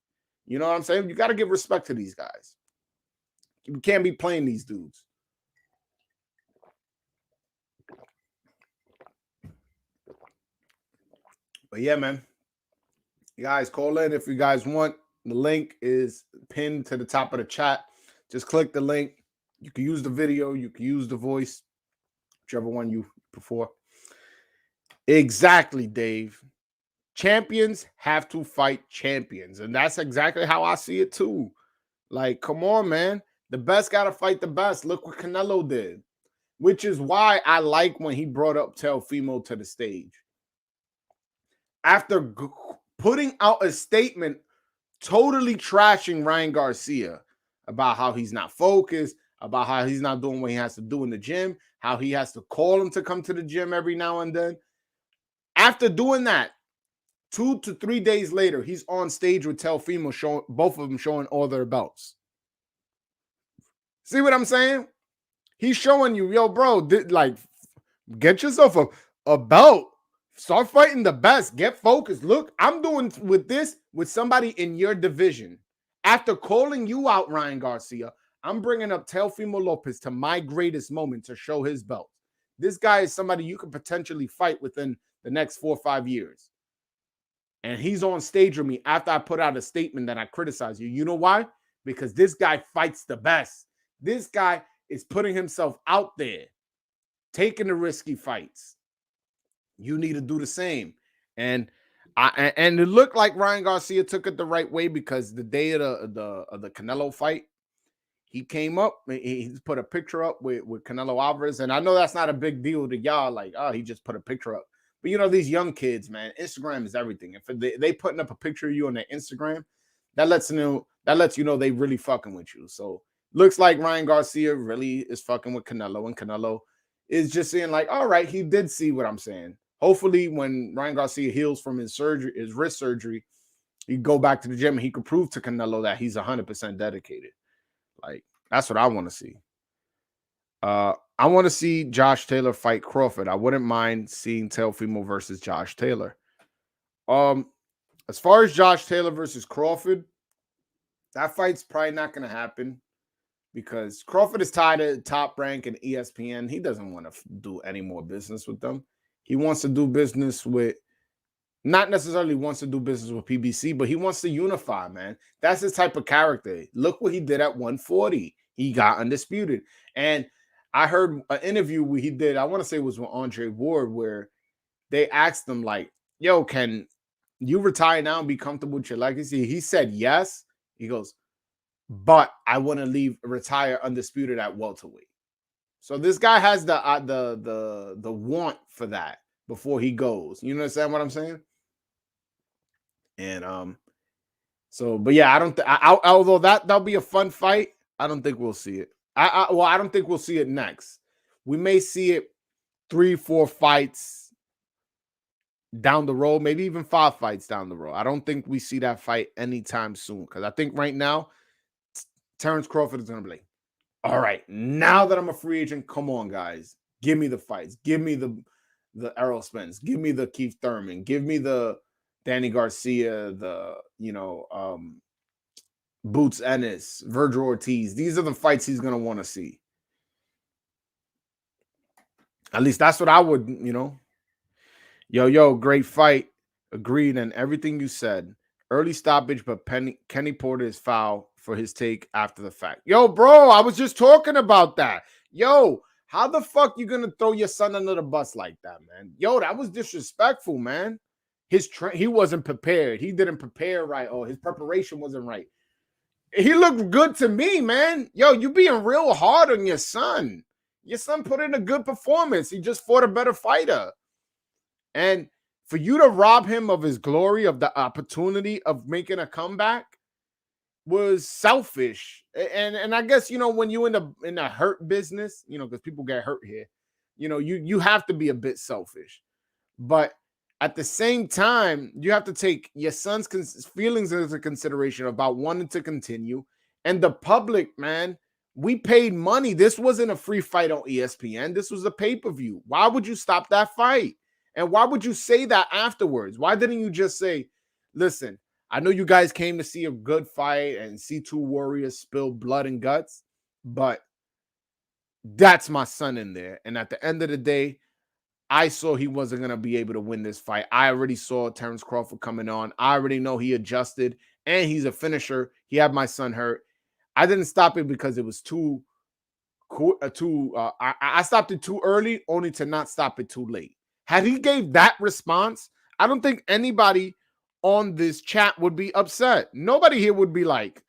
You know what I'm saying? You got to give respect to these guys. You can't be playing these dudes. But yeah, man. You guys call in if you guys want. The link is pinned to the top of the chat. Just click the link. You can use the video. You can use the voice. Whichever one you prefer. Exactly, Dave. Champions have to fight champions. And that's exactly how I see it too. Like, come on, man. The best got to fight the best. Look what Canelo did. Which is why I like when he brought up Teofimo to the stage. After putting out a statement totally trashing Ryan Garcia about how he's not focused, about how he's not doing what he has to do in the gym, how he has to call him to come to the gym every now and then. After doing that, 2 to 3 days later, he's on stage with Teofimo, showing both of them showing all their belts. See what I'm saying? He's showing you, yo, bro, like, get yourself a belt. Start fighting the best. Get focused. Look, I'm doing with this with somebody in your division. After calling you out, Ryan Garcia, I'm bringing up Teofimo Lopez to my greatest moment to show his belt. This guy is somebody you could potentially fight within the next 4 or 5 years. And he's on stage with me after I put out a statement that I criticize you. You know why? Because this guy fights the best. This guy is putting himself out there, taking the risky fights. You need to do the same. And it looked like Ryan Garcia took it the right way, because the day of the Canelo fight, he came up, he put a picture up with Canelo Alvarez. And I know that's not a big deal to y'all, like, oh, he just put a picture up. But you know, these young kids, man, Instagram is everything. If they putting up a picture of you on their Instagram, that lets you know they really fucking with you. So looks like Ryan Garcia really is fucking with Canelo, and Canelo is just saying, like, all right, he did see what I'm saying. Hopefully, when Ryan Garcia heals from his wrist surgery, he go back to the gym and he could prove to Canelo that he's 100% dedicated. Like, that's what I want to see. I want to see Josh Taylor fight Crawford. I wouldn't mind seeing Teofimo versus Josh Taylor. As far as Josh Taylor versus Crawford, that fight's probably not going to happen, because Crawford is tied at Top Rank and ESPN. He doesn't want to do any more business with them. He wants to do business with, not necessarily wants to do business with PBC, but he wants to unify, man. That's his type of character. Look what he did at 140. He got undisputed. And I heard an interview he did, I want to say it was with Andre Ward, where they asked him, like, yo, can you retire now and be comfortable with your legacy? He said yes. He goes, but I want to retire undisputed at welterweight. So this guy has the want for that before he goes. You understand what I'm saying? And so, but yeah, I don't. Although that'll be a fun fight, I don't think we'll see it. I don't think we'll see it next. We may see it 3-4 fights down the road, maybe even 5 fights down the road. I don't think we see that fight anytime soon, because I think right now Terence Crawford is going to be like, all right, now that I'm a free agent, come on, guys, give me the fights, give me the Errol Spence, give me the Keith Thurman, give me the Danny Garcia, the Boots Ennis, Virgil Ortiz. These are the fights he's gonna want to see. At least that's what I would, Yo, great fight. Agreed on everything you said. Early stoppage, but Kenny Porter is foul for his take after the fact. Yo, bro, I was just talking about that. Yo, how the fuck you gonna throw your son under the bus like that, man? Yo, that was disrespectful, man. He wasn't prepared. He didn't prepare right. Oh, his preparation wasn't right. He looked good to me, man. Yo, you being real hard on your son. Your son put in a good performance. He just fought a better fighter. And for you to rob him of his glory, of the opportunity of making a comeback, was selfish. And I guess, when you in the hurt business, because people get hurt here, you have to be a bit selfish. But at the same time, you have to take your son's feelings into consideration about wanting to continue. And the public, man, we paid money. This wasn't a free fight on ESPN. This was a pay-per-view. Why would you stop that fight? And why would you say that afterwards? Why didn't you just say, listen, I know you guys came to see a good fight and see two warriors spill blood and guts, but that's my son in there. And at the end of the day, I saw he wasn't going to be able to win this fight. I already saw Terence Crawford coming on. I already know he adjusted, and he's a finisher. He had my son hurt. I didn't stop it because it was I stopped it too early, only to not stop it too late. Had he gave that response, I don't think anybody on this chat would be upset. Nobody here would be like,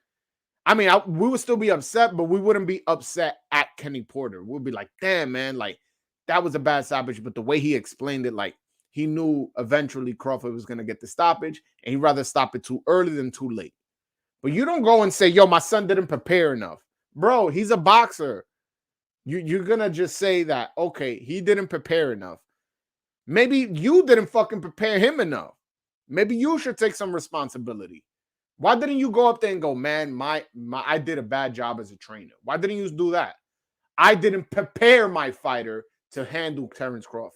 we would still be upset, but we wouldn't be upset at Kenny Porter. We'd be like, damn, man, like, that was a bad stoppage. But the way he explained it, like, he knew eventually Crawford was going to get the stoppage, and he'd rather stop it too early than too late. But you don't go and say, yo, my son didn't prepare enough. Bro, he's a boxer. You're going to just say that, okay, he didn't prepare enough. Maybe you didn't fucking prepare him enough. Maybe you should take some responsibility. Why didn't you go up there and go, man, I did a bad job as a trainer? Why didn't you do that? I didn't prepare my fighter to handle Terence Crawford.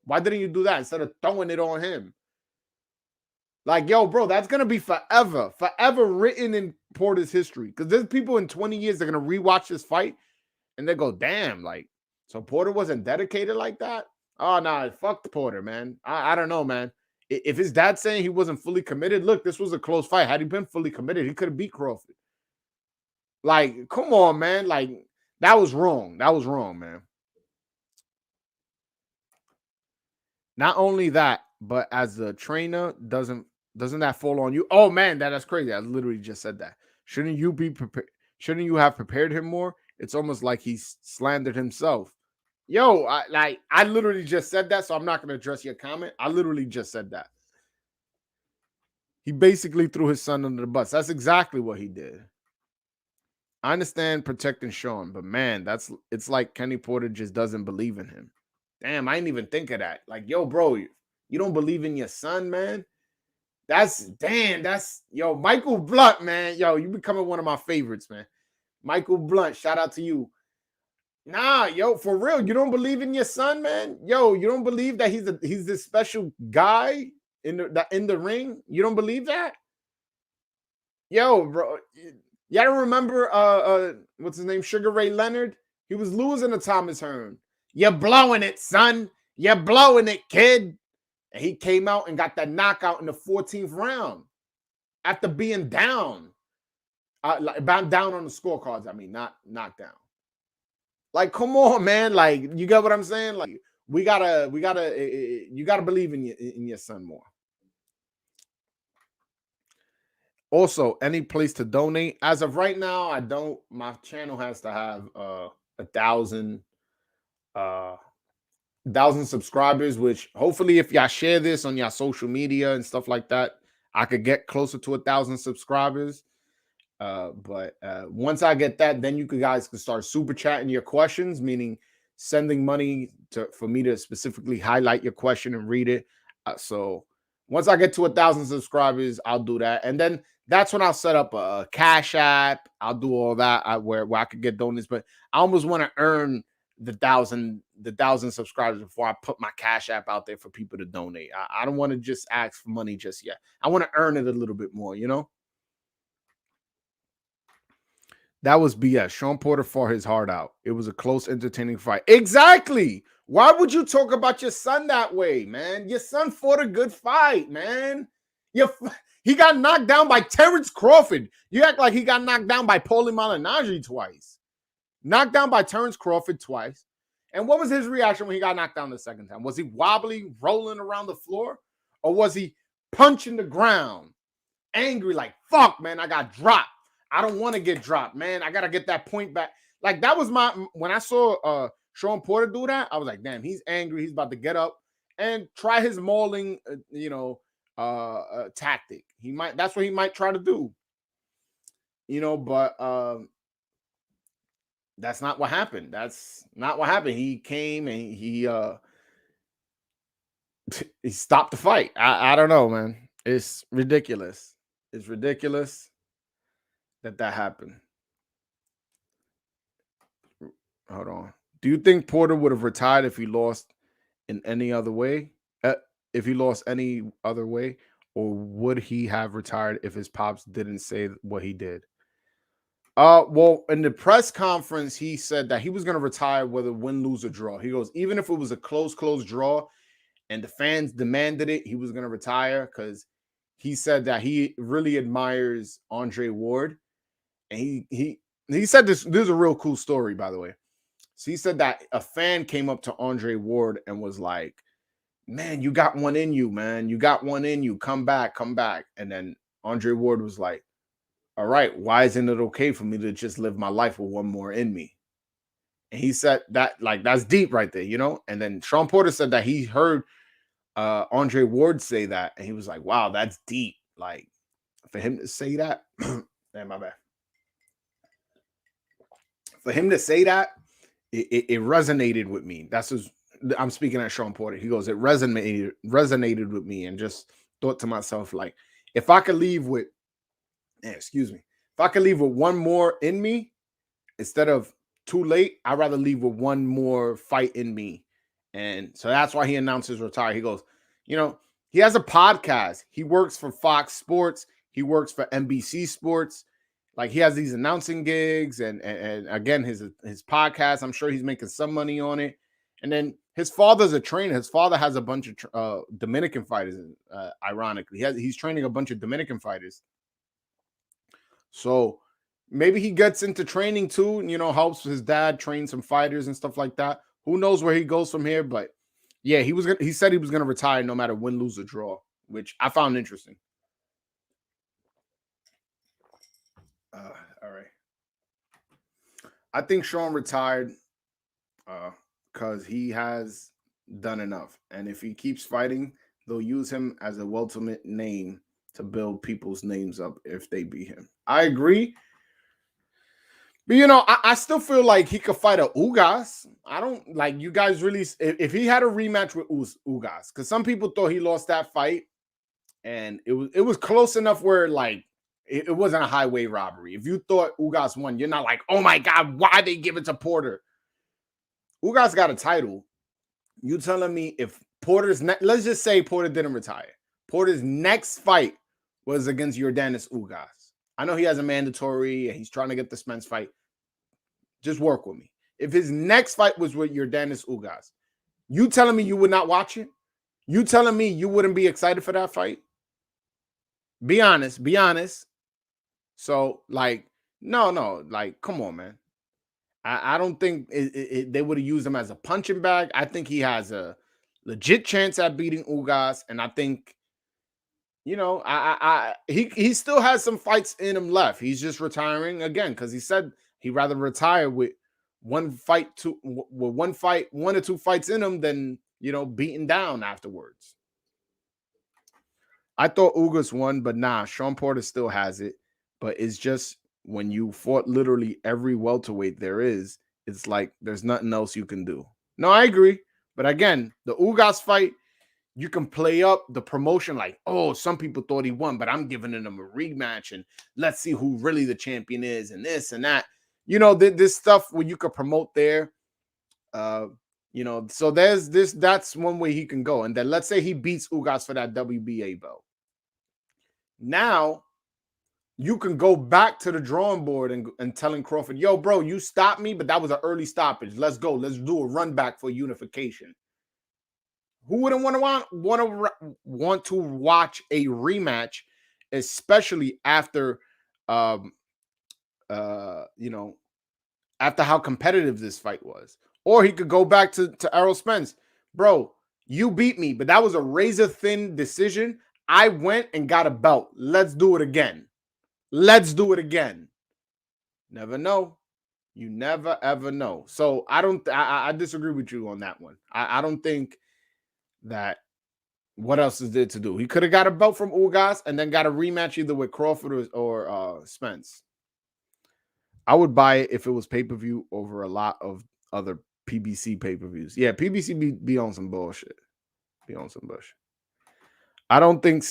Why didn't you do that instead of throwing it on him? Like, yo, bro, that's going to be forever written in Porter's history. Because there's people in 20 years that are going to rewatch this fight and they go, damn, like, so Porter wasn't dedicated like that? Oh, nah, fuck Porter, man. I don't know, man. If his dad's saying he wasn't fully committed, look, this was a close fight. Had he been fully committed, he could have beat Crawford. Like, come on, man. Like, that was wrong. That was wrong, man. Not only that, but as the trainer, doesn't that fall on you? Oh man, that's crazy. I literally just said that. Shouldn't you be prepared? Shouldn't you have prepared him more? It's almost like he's slandered himself. Yo, I literally just said that, so I'm not going to address your comment. I literally just said that. He basically threw his son under the bus. That's exactly what he did. I understand protecting Shawn, but man, it's like Kenny Porter just doesn't believe in him. Damn, I didn't even think of that. Like, yo, bro, you don't believe in your son, man? That's yo, Michael Blunt, man. Yo, you becoming one of my favorites, man. Michael Blunt, shout out to you. Nah, yo, for real, you don't believe in your son, man? Yo, you don't believe that he's this special guy in the ring? You don't believe that? Yo, bro, y'all remember what's his name? Sugar Ray Leonard? He was losing to Thomas Hearn. You're blowing it, son. You're blowing it, kid. And he came out and got that knockout in the 14th round after being down. Down on the scorecards, not knocked down. Like, come on, man. Like, you get what I'm saying? Like, you gotta believe in your son more. Also, any place to donate. As of right now, I don't. My channel has to have 1,000 subscribers, which hopefully if y'all share this on your social media and stuff like that, I could get closer to 1,000 subscribers. But once I get that, then you guys can start super chatting your questions, meaning sending money for me to specifically highlight your question and read it. So once I get to 1,000 subscribers, I'll do that. And then that's when I'll set up a Cash App. I'll do all that where I could get donations. But I almost want to earn the 1,000 subscribers before I put my Cash App out there for people to donate. I don't want to just ask for money just yet. I want to earn it a little bit more, That was BS. Shawn Porter fought his heart out. It was a close, entertaining fight. Exactly. Why would you talk about your son that way, man? Your son fought a good fight, man. He got knocked down by Terence Crawford. You act like he got knocked down by Paulie Malignaggi twice. Knocked down by Terence Crawford twice. And what was his reaction when he got knocked down the second time? Was he wobbly, rolling around the floor? Or was he punching the ground, angry, like, fuck, man, I got dropped. I don't want to get dropped, man. I got to get that point back. Like, that was when I saw Shawn Porter do that, I was like, damn, he's angry. He's about to get up and try his mauling, tactic. That's what he might try to do, but that's not what happened. That's not what happened. He came and he he stopped the fight. I don't know, man. It's ridiculous. It's ridiculous that happened. Hold on. Do you think Porter would have retired if he lost in any other way? If he lost any other way, or would he have retired if his pops didn't say what he did? Well, in the press conference, he said that he was going to retire whether win, lose, or draw. He goes, even if it was a close draw and the fans demanded it, he was going to retire because he said that he really admires Andre Ward. And he said this is a real cool story, by the way. So he said that a fan came up to Andre Ward and was like, man, you got one in you, man. You got one in you. Come back, come back. And then Andre Ward was like, all right, why isn't it okay for me to just live my life with one more in me? And he said that, like, that's deep right there, And then Shawn Porter said that he heard Andre Ward say that, and he was like, wow, that's deep. Like, for him to say that, man, my bad. For him to say that, it resonated with me. I'm speaking at Shawn Porter. He goes, it resonated with me, and just thought to myself, like, if I could leave with one more in me instead of too late, I'd rather leave with one more fight in me. And so that's why he announced his retire. He goes, he has a podcast. He works for Fox Sports. He works for NBC Sports. Like, he has these announcing gigs and again, his podcast, I'm sure he's making some money on it. And then his father's a trainer. His father has a bunch of Dominican fighters. Ironically, he's training a bunch of Dominican fighters. So maybe he gets into training too, and, helps his dad train some fighters and stuff like that. Who knows where he goes from here? But yeah, he said he was going to retire no matter win, lose, or draw, which I found interesting. All right. I think Shawn retired because he has done enough. And if he keeps fighting, they'll use him as a welterweight name to build people's names up if they beat him. I agree. But, I still feel like he could fight a Ugas. I don't like you guys really. If he had a rematch with Ugas, because some people thought he lost that fight, and it was close enough where, like, it wasn't a highway robbery. If you thought Ugas won, you're not like, oh my God, why they give it to Porter? Ugas got a title. You telling me if Porter's let's just say Porter didn't retire. Porter's next fight was against Yordenis Ugas. I know he has a mandatory and he's trying to get the Spence fight. Just work with me. If his next fight was with Yordenis Ugas, you telling me you would not watch it? You telling me you wouldn't be excited for that fight? Be honest. Be honest. So, like, no, like, come on, man. I don't think they would have used him as a punching bag. I think he has a legit chance at beating Ugas, and I think, he still has some fights in him left. He's just retiring again because he said he'd rather retire with one or two fights in him than beaten down afterwards. I thought Ugas won, but nah, Shawn Porter still has it. But it's just when you fought literally every welterweight there is, it's like there's nothing else you can do. No, I agree. But again, the Ugas fight, you can play up the promotion like, oh, some people thought he won, but I'm giving him a rematch and let's see who really the champion is and this and that. This stuff where you could promote there. So there's this, that's one way he can go. And then let's say he beats Ugas for that WBA belt. Now, you can go back to the drawing board and telling Crawford, yo, bro, you stopped me, but that was an early stoppage. Let's go. Let's do a run back for unification. Who wouldn't want to watch a rematch, especially after um you know, after how competitive this fight was? Or he could go back to Errol Spence. Bro, you beat me, but that was a razor thin decision. I went and got a belt. Let's do it again. Let's do it again. Never know. You never ever know. So I disagree with you on that one. I don't think that what else is there to do? He could have got a belt from Ugas and then got a rematch either with Crawford or Spence. I would buy it if it was pay-per-view over a lot of other PBC pay-per-views. Yeah, PBC be on some bullshit. Be on some bullshit. I don't think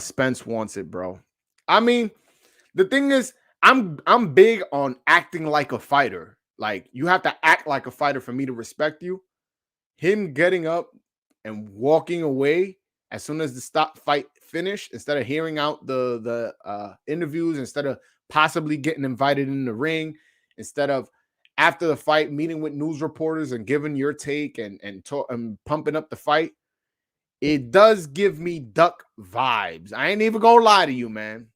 Spence wants it, bro. I mean, the thing is, I'm big on acting like a fighter. Like, you have to act like a fighter for me to respect you. Him getting up and walking away as soon as the fight finished, instead of hearing out the interviews, instead of possibly getting invited in the ring, instead of after the fight meeting with news reporters and giving your take and pumping up the fight, it does give me Duck vibes. I ain't even gonna lie to you, man.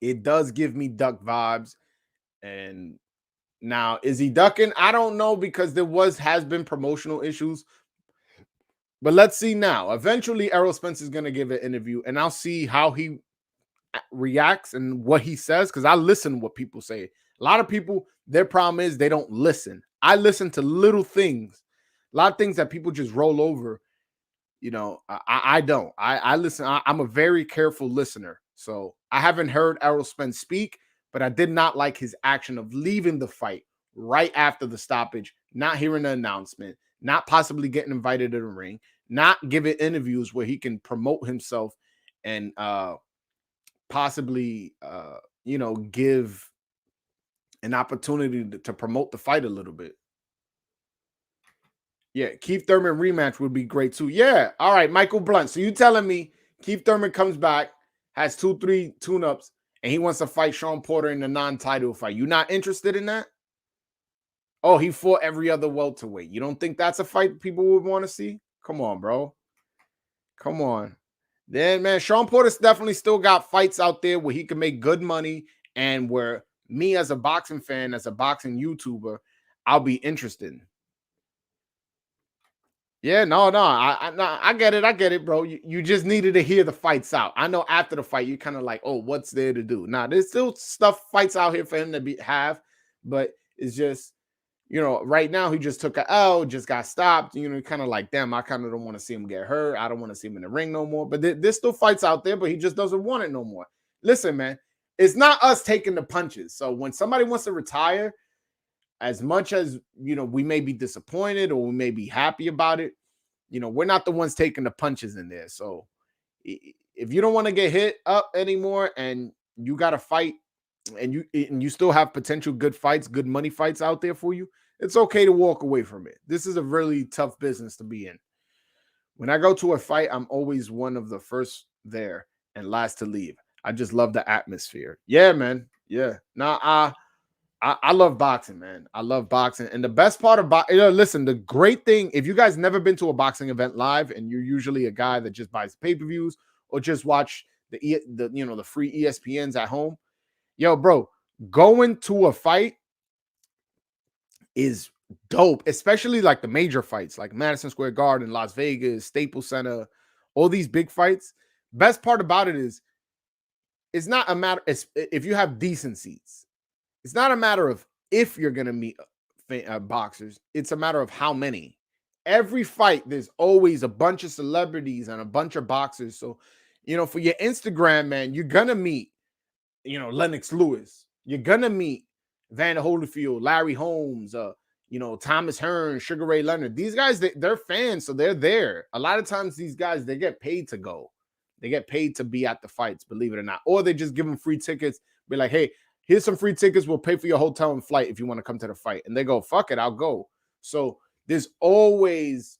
It does give me Duck vibes. And now, is he ducking? I don't know, because there has been promotional issues. But let's see now. Eventually, Errol Spence is going to give an interview, and I'll see how he reacts and what he says, because I listen to what people say. A lot of people, their problem is they don't listen. I listen to little things, a lot of things that people just roll over. You know, I don't. I listen. I'm a very careful listener. So I haven't heard Errol Spence speak, but I did not like his action of leaving the fight right after the stoppage, not hearing the announcement, not possibly getting invited to the ring, not giving interviews where he can promote himself and possibly give an opportunity to promote the fight a little bit. Yeah, Keith Thurman rematch would be great too. Yeah. All right, Michael Blunt. So you telling me Keith Thurman comes back, has 2-3 tune-ups, and he wants to fight Shawn Porter in a non-title fight. You not interested in that? Oh, he fought every other welterweight. You don't think that's a fight people would want to see? Come on, bro. Come on. Then, man, Shawn Porter's definitely still got fights out there where he can make good money, and where me as a boxing fan, as a boxing YouTuber, I'll be interested. Yeah, no, I get it. I get it, bro. You just needed to hear the fights out. I know after the fight, you're kind of like, oh, what's there to do? Nah, there's still fights out here for him to have, but it's just, right now he just took a L, just got stopped. Kind of like, damn, I kind of don't want to see him get hurt. I don't want to see him in the ring no more. But there's still fights out there, but he just doesn't want it no more. Listen, man, it's not us taking the punches. So when somebody wants to retire, as much as we may be disappointed or we may be happy about it, we're not the ones taking the punches in there. So if you don't want to get hit up anymore, and you got to fight, and you still have potential good fights, good money fights out there for you, it's okay to walk away from it. This is a really tough business to be in. When I go to a fight, I'm always one of the first there and last to leave. I just love the atmosphere. Yeah, man. Yeah. Nah, I love boxing, man. I love boxing. And the best part of boxing, listen, the great thing, if you guys never been to a boxing event live, and you're usually a guy that just buys pay-per-views or just watch the free ESPNs at home, yo, bro, going to a fight is dope, especially like the major fights like Madison Square Garden, Las Vegas, Staples Center, all these big fights. Best part about it is, it's not a matter, if you have decent seats. It's not a matter of if you're going to meet boxers. It's a matter of how many. Every fight, there's always a bunch of celebrities and a bunch of boxers. So, for your Instagram, man, you're going to meet, Lennox Lewis. You're going to meet Vander Holyfield, Larry Holmes, Thomas Hearns, Sugar Ray Leonard. These guys, they're fans, so they're there. A lot of times these guys, they get paid to go. They get paid to be at the fights, believe it or not. Or they just give them free tickets. Be like, hey, here's some free tickets. We'll pay for your hotel and flight if you want to come to the fight. And they go, fuck it, I'll go. So there's always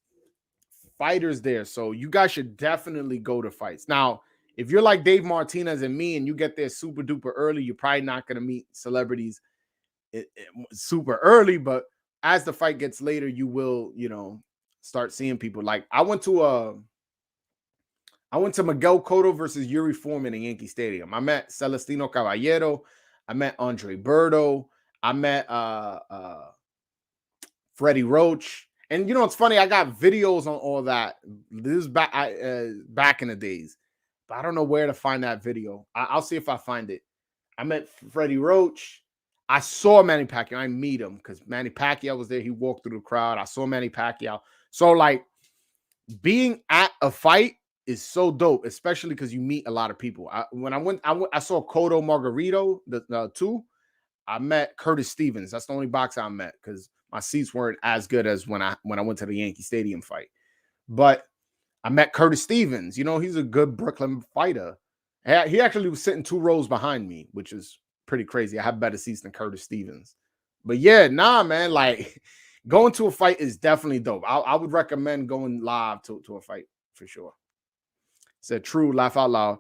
fighters there. So you guys should definitely go to fights. Now, If you're like Dave Martinez and me and you get there super duper early, you're probably not going to meet celebrities super early, but as the fight gets later, you will, start seeing people. Like I went to Miguel Cotto versus Yuri Foreman in Yankee Stadium. I met Celestino Caballero. I met Andre Berto. I met Freddie Roach. And it's funny. I got videos on all that. This is back in the days, but I don't know where to find that video. I'll see if I find it. I met Freddie Roach. I saw Manny Pacquiao. I meet him because Manny Pacquiao was there. He walked through the crowd. I saw Manny Pacquiao. So like being at a fight is so dope, especially because you meet a lot of people. When I went, I saw Cotto Margarito, the two. I met Curtis Stevens. That's the only boxer I met because my seats weren't as good as when I went to the Yankee Stadium fight. But I met Curtis Stevens. He's a good Brooklyn fighter. He actually was sitting 2 rows behind me, which is pretty crazy. I have better seats than Curtis Stevens. But yeah, nah, man. Like going to a fight is definitely dope. I would recommend going live to a fight for sure. Said true, laugh out loud.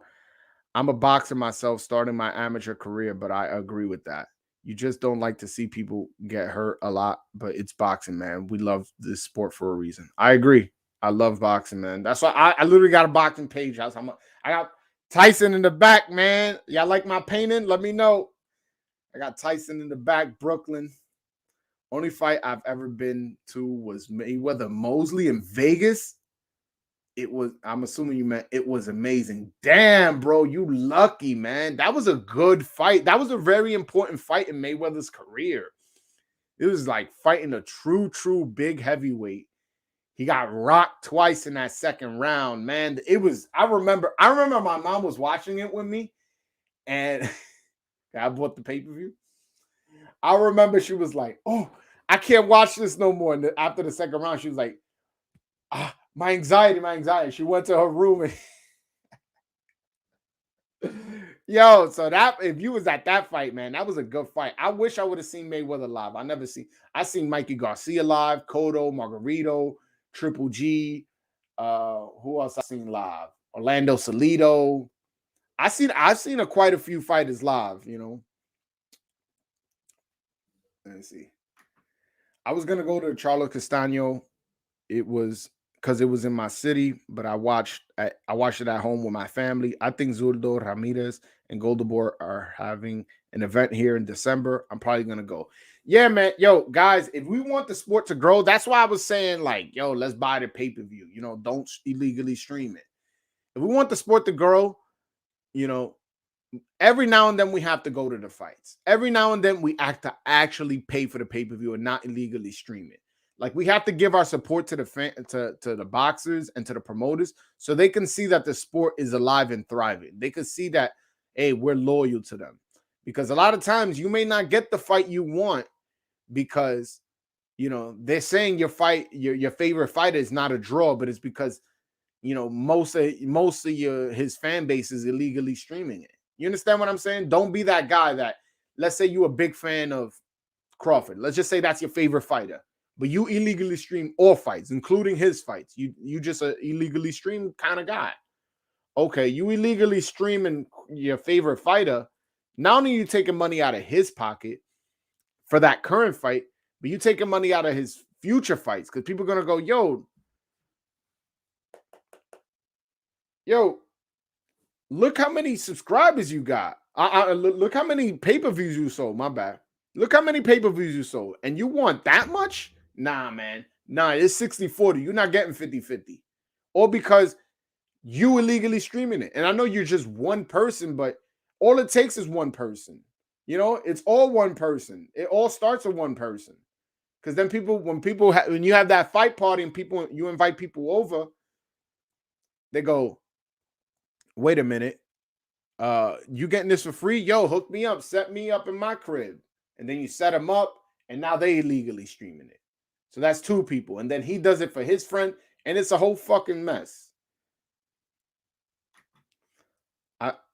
I'm a boxer myself, starting my amateur career, but I agree with that. You just don't like to see people get hurt a lot, but it's boxing, man. We love this sport for a reason. I agree. I love boxing, man. That's why I literally got a boxing page. I got Tyson in the back, man. Y'all like my painting? Let me know. I got Tyson in the back, Brooklyn. Only fight I've ever been to was Mayweather Mosley in Vegas. I'm assuming you meant it was amazing. Damn, bro, you lucky, man. That was a good fight. That was a very important fight in Mayweather's career. It was like fighting a true big heavyweight. He got rocked twice in that second round, man. I remember my mom was watching it with me, and I bought the pay-per-view. I remember she was like, "Oh, I can't watch this no more." And after the second round, she was like, my anxiety. She went to her room and yo, so that if you was at that fight, man, that was a good fight. I wish I would have seen Mayweather live. I seen Mikey Garcia live, Cotto, Margarito, Triple G. Who else I seen live? Orlando Salido. I've seen quite a few fighters live, Let's see. I was gonna go to Charlo Castano. It was because it was in my city, but I watched it at home with my family. I think Zurdo Ramirez and Goldobor are having an event here in December. I'm probably gonna go. Yeah, man. Yo, guys, if we want the sport to grow, that's why I was saying, like, yo, let's buy the pay-per-view. Don't illegally stream it. If we want the sport to grow, you know, every now and then we have to go to the fights. Every now and then we have to actually pay for the pay-per-view and not illegally stream it. Like we have to give our support to the boxers and to the promoters so they can see that the sport is alive and thriving. They can see that, hey, we're loyal to them. Because a lot of times you may not get the fight you want because they're saying your favorite fighter is not a draw, but it's because most of his fan base is illegally streaming it. You understand what I'm saying? Don't be that guy that, let's say you're a big fan of Crawford. Let's just say that's your favorite fighter, but you illegally stream all fights, including his fights. You just a illegally stream kind of guy. Okay, you illegally streaming your favorite fighter. Not only are you taking money out of his pocket for that current fight, but you taking money out of his future fights because people are gonna go, yo, look how many subscribers you got. Look how many pay-per-views you sold. My bad. Look how many pay-per-views you sold. And you want that much? Nah, man. Nah, it's 60-40. You're not getting 50-50. Or because you illegally streaming it. And I know you're just one person, but all it takes is one person. It's all one person. It all starts with one person. Because then when you have that fight party and you invite people over, they go, wait a minute. You getting this for free? Yo, hook me up, set me up in my crib. And then you set them up, and now they illegally streaming it. So that's 2 people. And then he does it for his friend, and it's a whole fucking mess.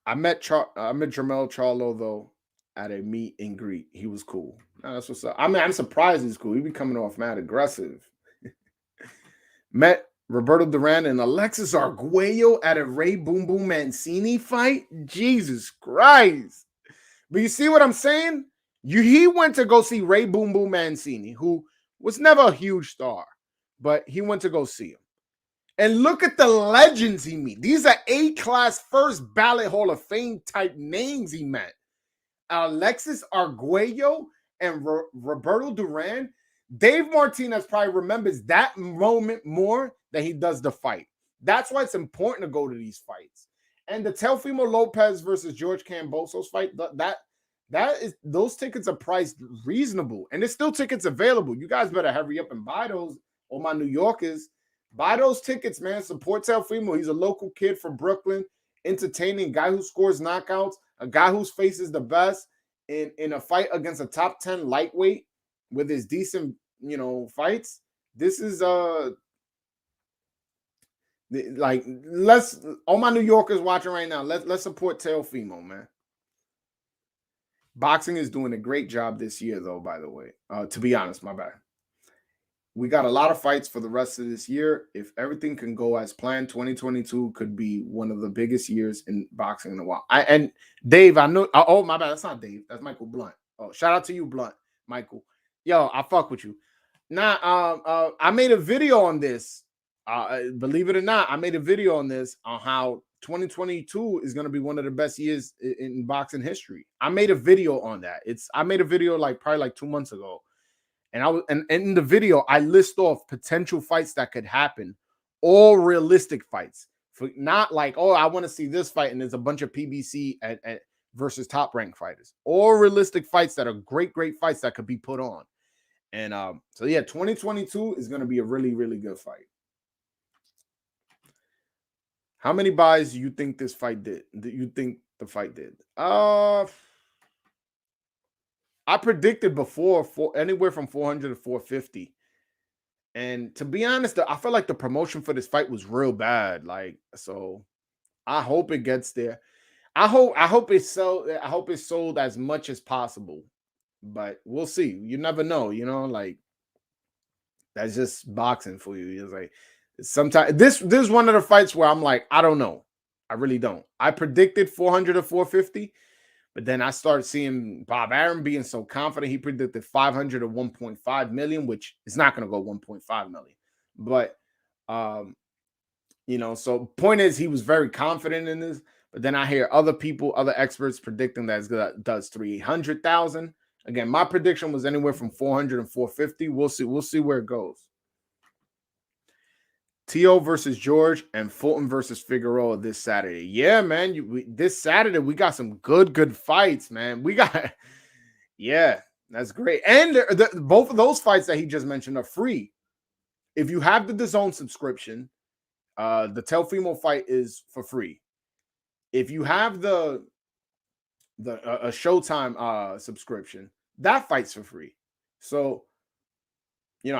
I met Jermel Charlo, though, at a meet and greet. He was cool. That's what's up. I mean, I'm surprised he's cool. He be coming off mad aggressive. Met Roberto Duran and Alexis Arguello at a Ray Boom Boom Mancini fight. Jesus Christ. But you see what I'm saying? He went to go see Ray Boom Boom Mancini, who was never a huge star, but he went to go see him. And look at the legends he met. These are A-class first ballot Hall of Fame type names he met. Alexis Arguello and Roberto Duran. Dave Martinez probably remembers that moment more than he does the fight. That's why it's important to go to these fights. And the Teofimo Lopez versus George Kambosos fight, that is, those tickets are priced reasonable, and there's still tickets available. You guys better hurry up and buy those. All my New Yorkers, buy those tickets, man. Support Teofimo. He's a local kid from Brooklyn, entertaining guy who scores knockouts, a guy whose face is the best in a fight against a top 10 lightweight with his decent, fights. This is like, let's, all my New Yorkers watching right now, let's support Teofimo, man. Boxing is doing a great job this year, though, by the way. To be honest, my bad. We got a lot of fights for the rest of this year. If everything can go as planned, 2022 could be one of the biggest years in boxing in a while. And Dave, I know. Oh, my bad. That's not Dave. That's Michael Blunt. Oh, shout out to you, Blunt, Michael. Yo, I fuck with you. Now, I made a video on this. Believe it or not, I made a video on this on how 2022 is going to be one of the best years in boxing history. I made a video on that. I made a video probably like 2 months ago. And in the video, I list off potential fights that could happen, all realistic fights. For not like, oh, I want to see this fight, and there's a bunch of PBC versus top ranked fighters. All realistic fights that are great fights that could be put on. And so yeah, 2022 is going to be a really, really good fight. How many buys do you think this fight did? Do you think the fight did? I predicted before for anywhere from 400 to 450. And to be honest, I felt like the promotion for this fight was real bad. So I hope it gets there. I hope it's sold as much as possible. But we'll see. You never know, that's just boxing for you. It's like sometimes this is one of the fights where I'm like, I don't know. I really don't. I predicted 400 to 450. But then I started seeing Bob Arum being so confident. He predicted 500 to 1.5 million, which is not going to go 1.5 million. But, so point is, he was very confident in this. But then I hear other experts predicting that it does 300,000. Again, my prediction was anywhere from 400 and 450. We'll see. We'll see where it goes. Tio versus George and Fulton versus Figueroa this Saturday. Yeah, man. This Saturday, we got some good fights, man. We got, yeah, that's great. And both of those fights that he just mentioned are free. If you have the DAZN subscription, the Teofimo fight is for free. If you have the Showtime subscription, that fight's for free. So,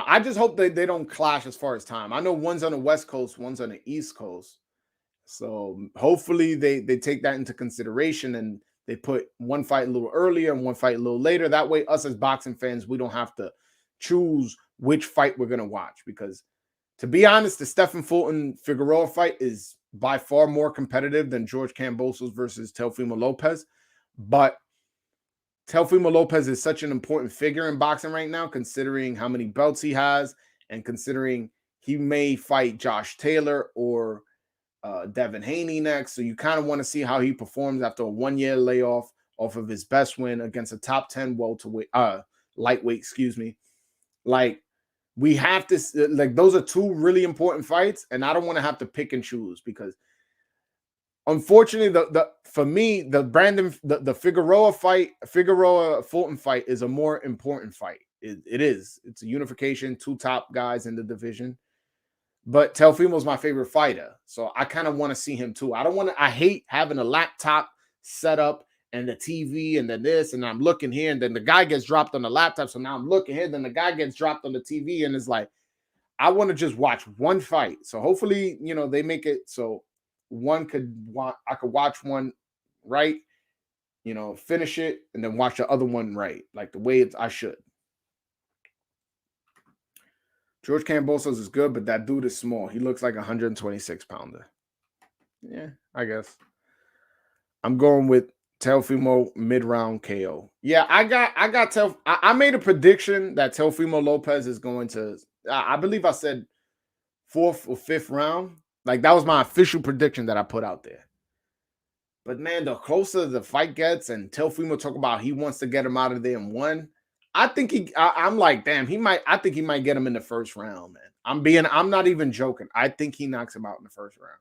I just hope they don't clash as far as time. I know one's on the West Coast, one's on the East Coast. So hopefully they take that into consideration and they put one fight a little earlier and one fight a little later. That way, us as boxing fans, we don't have to choose which fight we're going to watch. Because to be honest, the Stephen Fulton Figueroa fight is by far more competitive than George Kambosos versus Teofimo Lopez. But Teofimo Lopez is such an important figure in boxing right now, considering how many belts he has and considering he may fight Josh Taylor or Devin Haney next. So you kind of want to see how he performs after a 1-year layoff off of his best win against a top 10 lightweight, we have to, those are two really important fights, and I don't want to have to pick and choose because unfortunately, for me, the Figueroa Fulton fight is a more important fight. It is. It's a unification, two top guys in the division. But Teofimo's my favorite fighter, so I kind of want to see him too. I hate having a laptop set up and the TV and then this, and I'm looking here, and then the guy gets dropped on the laptop, so now I'm looking here, then the guy gets dropped on the TV, and it's like, I want to just watch one fight. So hopefully, they make it so I could watch one right, finish it, and then watch the other one right, like the way I should. George Kambosos is good, but that dude is small. He looks like a 126 pounder. Yeah, I guess. I'm going with Teofimo mid-round KO. Yeah, I made a prediction that Teofimo Lopez is going to. I believe I said fourth or fifth round. Like that was my official prediction that I put out there. But man, the closer the fight gets, and Teofimo talk about he wants to get him out of there in one. I think I'm like, damn, he might. I think he might get him in the first round, man. I'm not even joking. I think he knocks him out in the first round.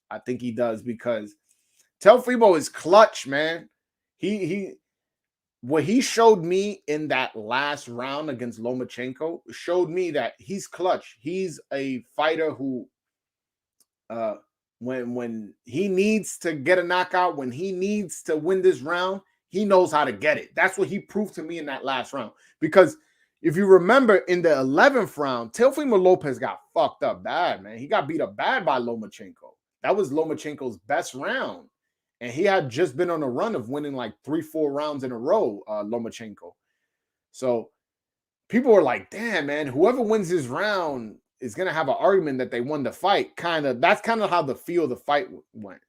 I think he does because Teofimo is clutch, man. He what he showed me in that last round against Lomachenko showed me that he's clutch. He's a fighter who uh when he needs to get a knockout, when he needs to win this round, he knows how to get it. That's what he proved to me in that last round. Because if you remember in the 11th round, Teofimo Lopez got fucked up bad, man. He got beat up bad by Lomachenko. That was Lomachenko's best round. And he had just been on a run of winning like 3-4 rounds in a row, Lomachenko. So people were like, damn, man, whoever wins this round is going to have an argument that they won the fight. That's kind of how the feel of the fight went.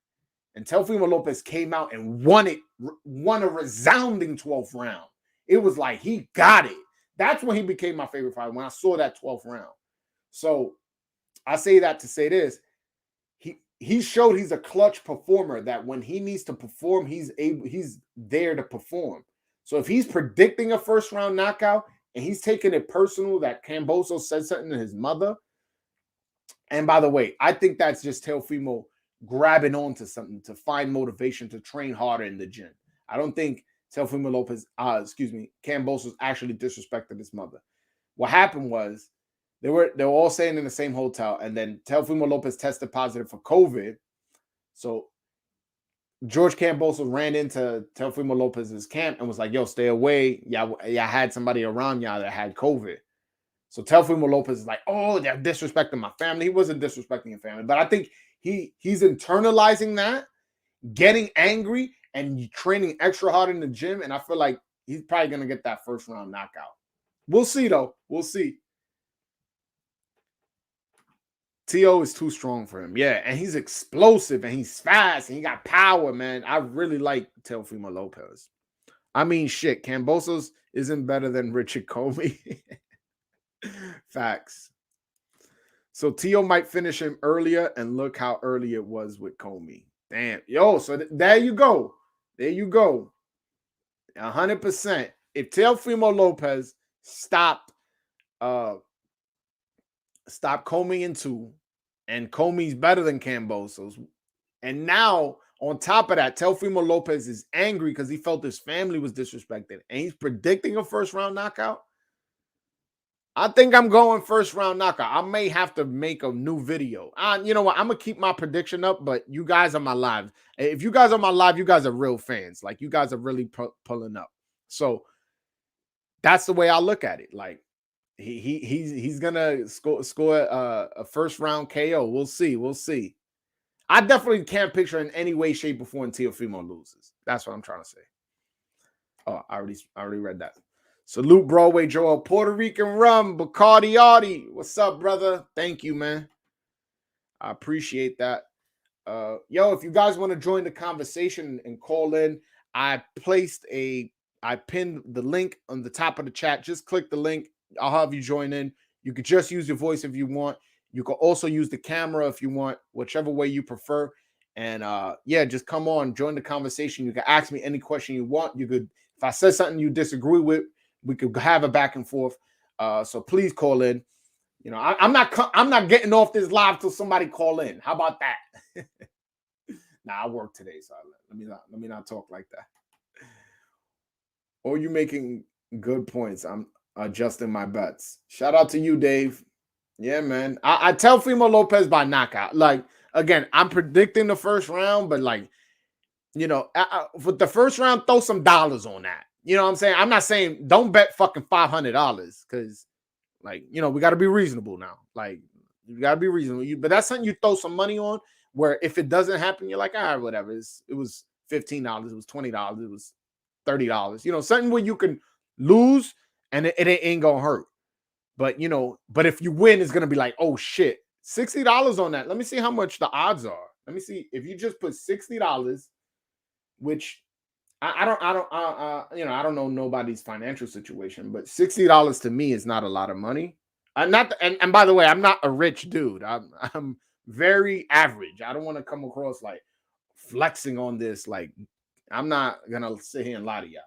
And Teofimo Lopez came out and won a resounding 12th round. It was like, he got it. That's when he became my favorite fighter, when I saw that 12th round. So I say that to say this. He showed he's a clutch performer, that when he needs to perform, he's there to perform. So if he's predicting a first round knockout and he's taking it personal that Kambosos said something to his mother, and by the way, I think that's just Teofimo grabbing onto something to find motivation to train harder in the gym. I don't think Teofimo Lopez, Kambosos actually disrespected his mother. What happened was, they were all staying in the same hotel, and then Teofimo Lopez tested positive for COVID. So George Kambosos ran into Teofimo Lopez's camp and was like, "Yo, stay away. Yeah, I had somebody around y'all that had COVID." So Teofimo Lopez is like, "Oh, they're disrespecting my family." He wasn't disrespecting your family, but I think he's internalizing that, getting angry, and training extra hard in the gym. And I feel like he's probably gonna get that first round knockout. We'll see, though. We'll see. T.O. is too strong for him. Yeah, and he's explosive and he's fast and he got power, man. I really like Teofimo Lopez. I mean, shit, Kambosos isn't better than Richard Comey. Facts. So T.O. might finish him earlier, and look how early it was with Comey. Damn. Yo, so there you go. There you go. 100%. If Teofimo Lopez stopped Comey in 2, and Comey's better than Kambosos. And now, on top of that, Teofimo Lopez is angry because he felt his family was disrespected, and he's predicting a first round knockout. I think I'm going first round knockout. I may have to make a new video. You know what? I'm going to keep my prediction up, but you guys are my live. If you guys are my live, you guys are real fans. Like, you guys are really pulling up. So that's the way I look at it. Like, he's gonna score a first round KO. We'll see. I definitely can't picture in any way, shape, or form Teofimo loses. That's what I'm trying to say. Oh, I already read that. Salute Broadway Joel, Puerto Rican rum, Bacardi Artie. What's up, brother? Thank you, man. I appreciate that. Yo, if you guys want to join the conversation and call in, I pinned the link on the top of the chat. Just click the link. I'll have you join in. You could just use your voice if you want. You could also use the camera if you want, whichever way you prefer. And yeah, just come on, join the conversation. You can ask me any question you want. You could, if I said something you disagree with, we could have a back and forth. So please call in. You know, I'm not getting off this live till somebody call in. How about that? Nah, I work today, so let me not talk like that. Or you making good points. I'm adjusting my bets. Shout out to you, Dave. Yeah, man. I tell Teofimo Lopez by knockout. Like, again, I'm predicting the first round, but like, you know, for the first round, throw some dollars on that. You know what I'm saying? I'm not saying don't bet fucking $500 because, like, you know, we got to be reasonable now. Like, you got to be reasonable. But that's something you throw some money on, where if it doesn't happen, you're like, all right, whatever. It was $15. It was $20. It was $30. You know, something where you can lose and it ain't gonna hurt. But but if you win, it's gonna be like, oh shit, $60 on that. Let me see how much the odds are. Let me see if you just put $60, which I don't know nobody's financial situation, but $60 to me is not a lot of money. I'm not, and by the way, I'm not a rich dude. I'm very average. I don't want to come across like flexing on this. Like, I'm not gonna sit here and lie to y'all.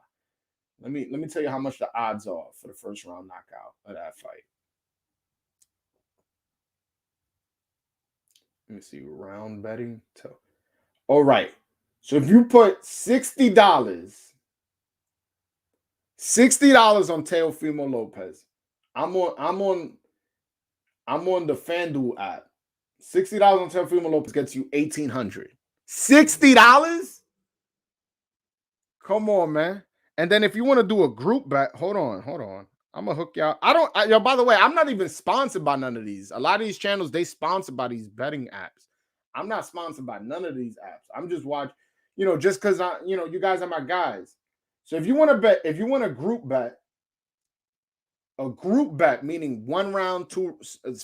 Let me tell you how much the odds are for the first round knockout of that fight. Let me see, round betting. All right. So if you put $60 on Teofimo Lopez, I'm on the FanDuel app. $60 on Teofimo Lopez gets you 1,800. $60? Come on, man. And then if you want to do a group bet, hold on. I'm gonna hook y'all. Yo, by the way, I'm not even sponsored by none of these. A lot of these channels, they sponsored by these betting apps. I'm not sponsored by none of these apps. I'm just watching, just because you guys are my guys. So if you want to bet, if you want a group bet, meaning one round,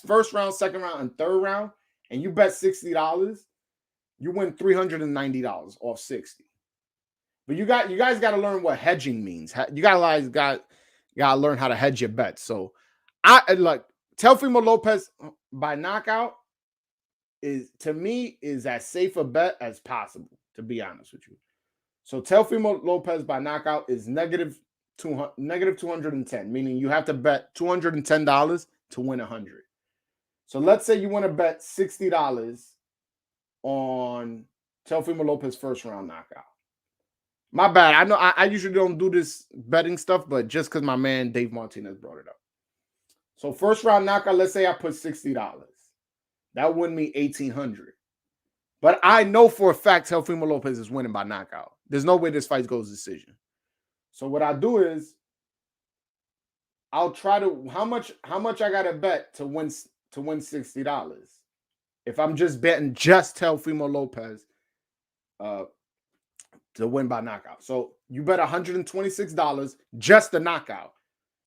first round, second round, and third round, and you bet $60, you win $390 off 60. But you guys got to learn what hedging means. You guys got to learn how to hedge your bets. So I like Teofimo Lopez by knockout is, to me, is as safe a bet as possible, to be honest with you. So Teofimo Lopez by knockout is negative 210, meaning you have to bet $210 to win 100. So let's say you want to bet $60 on Teofimo Lopez first round knockout. My bad. I know I usually don't do this betting stuff, but just because my man Dave Martinez brought it up. So first round knockout, let's say I put $60. That win me 1,800. But I know for a fact Teofimo Lopez is winning by knockout. There's no way this fight goes decision. So what I do is I'll try to how much I gotta bet to win $60. If I'm just betting just Teofimo Lopez to win by knockout. So you bet $126 just the knockout,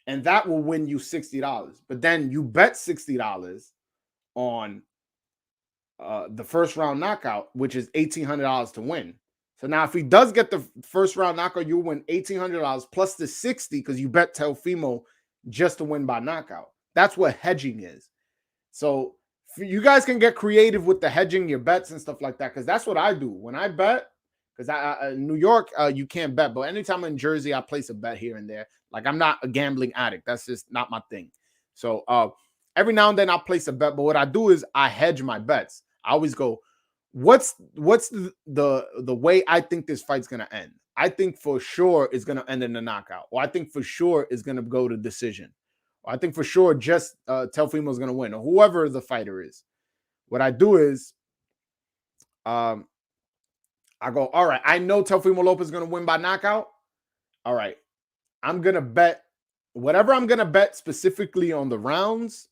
and that will win you $60. But then you bet $60 on the first round knockout, which is $1,800 to win. So now if he does get the first round knockout, you win $1,800 plus the 60 because you bet Teofimo just to win by knockout. That's what hedging is. So you guys can get creative with the hedging your bets and stuff like that, because that's what I do when I bet. Because in New York, you can't bet, but anytime I'm in Jersey, I place a bet here and there. Like, I'm not a gambling addict. That's just not my thing. So every now and then I'll place a bet, but what I do is I hedge my bets. I always go, what's the way I think this fight's gonna end? I think for sure it's gonna end in a knockout, or I think for sure it's gonna go to decision, or I think for sure just Teofimo's gonna win, or whoever the fighter is. What I do is I go, all right, I know Teofimo Lopez is going to win by knockout. All right, I'm going to bet whatever I'm going to bet specifically on the rounds.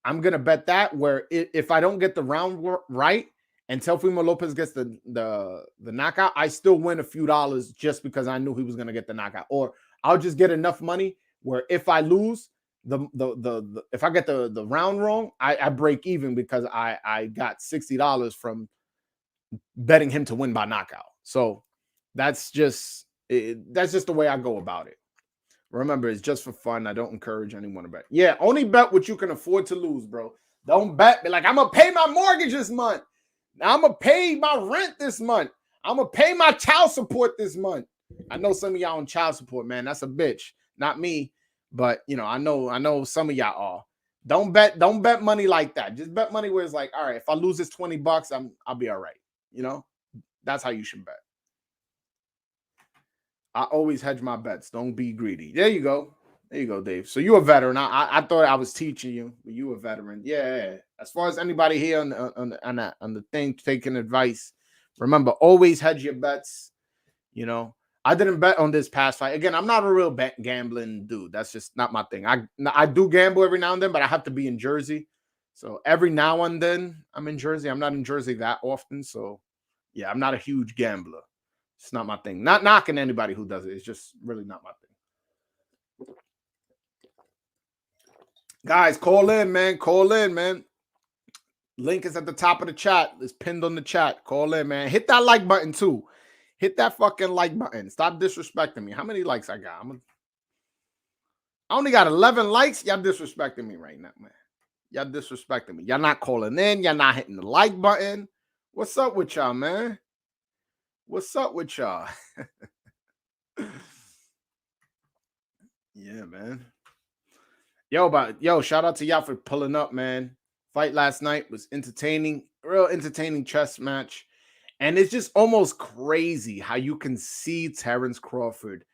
I'm going to bet that where if I don't get the round right and Teofimo Lopez gets the knockout, I still win a few dollars just because I knew he was going to get the knockout. Or I'll just get enough money where if I lose, if I get the round wrong, I break even because I got $60 from betting him to win by knockout. So that's just the way I go about it. Remember, it's just for fun. I don't encourage anyone to bet. Yeah, only bet what you can afford to lose, bro. Don't bet. Be like, I'm gonna pay my mortgage this month. I'm gonna pay my rent this month. I'm gonna pay my child support this month. I know some of y'all on child support, man. That's a bitch. Not me, but I know some of y'all are. Don't bet money like that. Just bet money where it's like, all right, if I lose this $20, I'll be all right. That's how you should bet. I always hedge my bets. Don't be greedy. There you go, Dave. So you're a veteran. I thought I was teaching you, but you a veteran. Yeah. As far as anybody here on the thing taking advice, remember, always hedge your bets. I didn't bet on this past fight. Again, I'm not a real gambling dude. That's just not my thing. I do gamble every now and then, but I have to be in Jersey. So every now and then I'm in Jersey. I'm not in Jersey that often. So yeah, I'm not a huge gambler. It's not my thing. Not knocking anybody who does it. It's just really not my thing. Guys, call in, man. Call in, man. Link is at the top of the chat. It's pinned on the chat. Call in, man. Hit that like button too. Hit that fucking like button. Stop disrespecting me. How many likes I got? I only got 11 likes. Y'all disrespecting me right now, man. Y'all disrespecting me. Y'all not calling in. Y'all not hitting the like button. What's up with y'all, man? What's up with y'all? Yeah, man. Yo, shout out to y'all for pulling up, man. Fight last night was entertaining, real entertaining chess match. And it's just almost crazy how you can see Terence Crawford,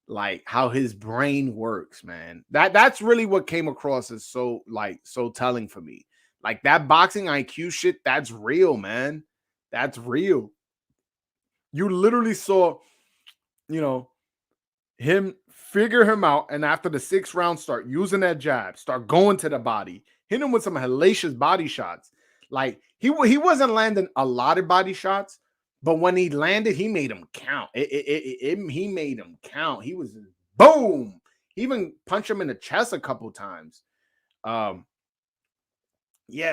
like how his brain works, man. That's really what came across as so telling for me. Like that boxing IQ shit, that's real, man. That's real. You literally saw, you know, him figure him out, and after the 6th round, start using that jab, start going to the body, hit him with some hellacious body shots. Like he wasn't landing a lot of body shots, but when he landed, he made them count. He made them count. He was boom. He even punched him in the chest a couple times. Yeah,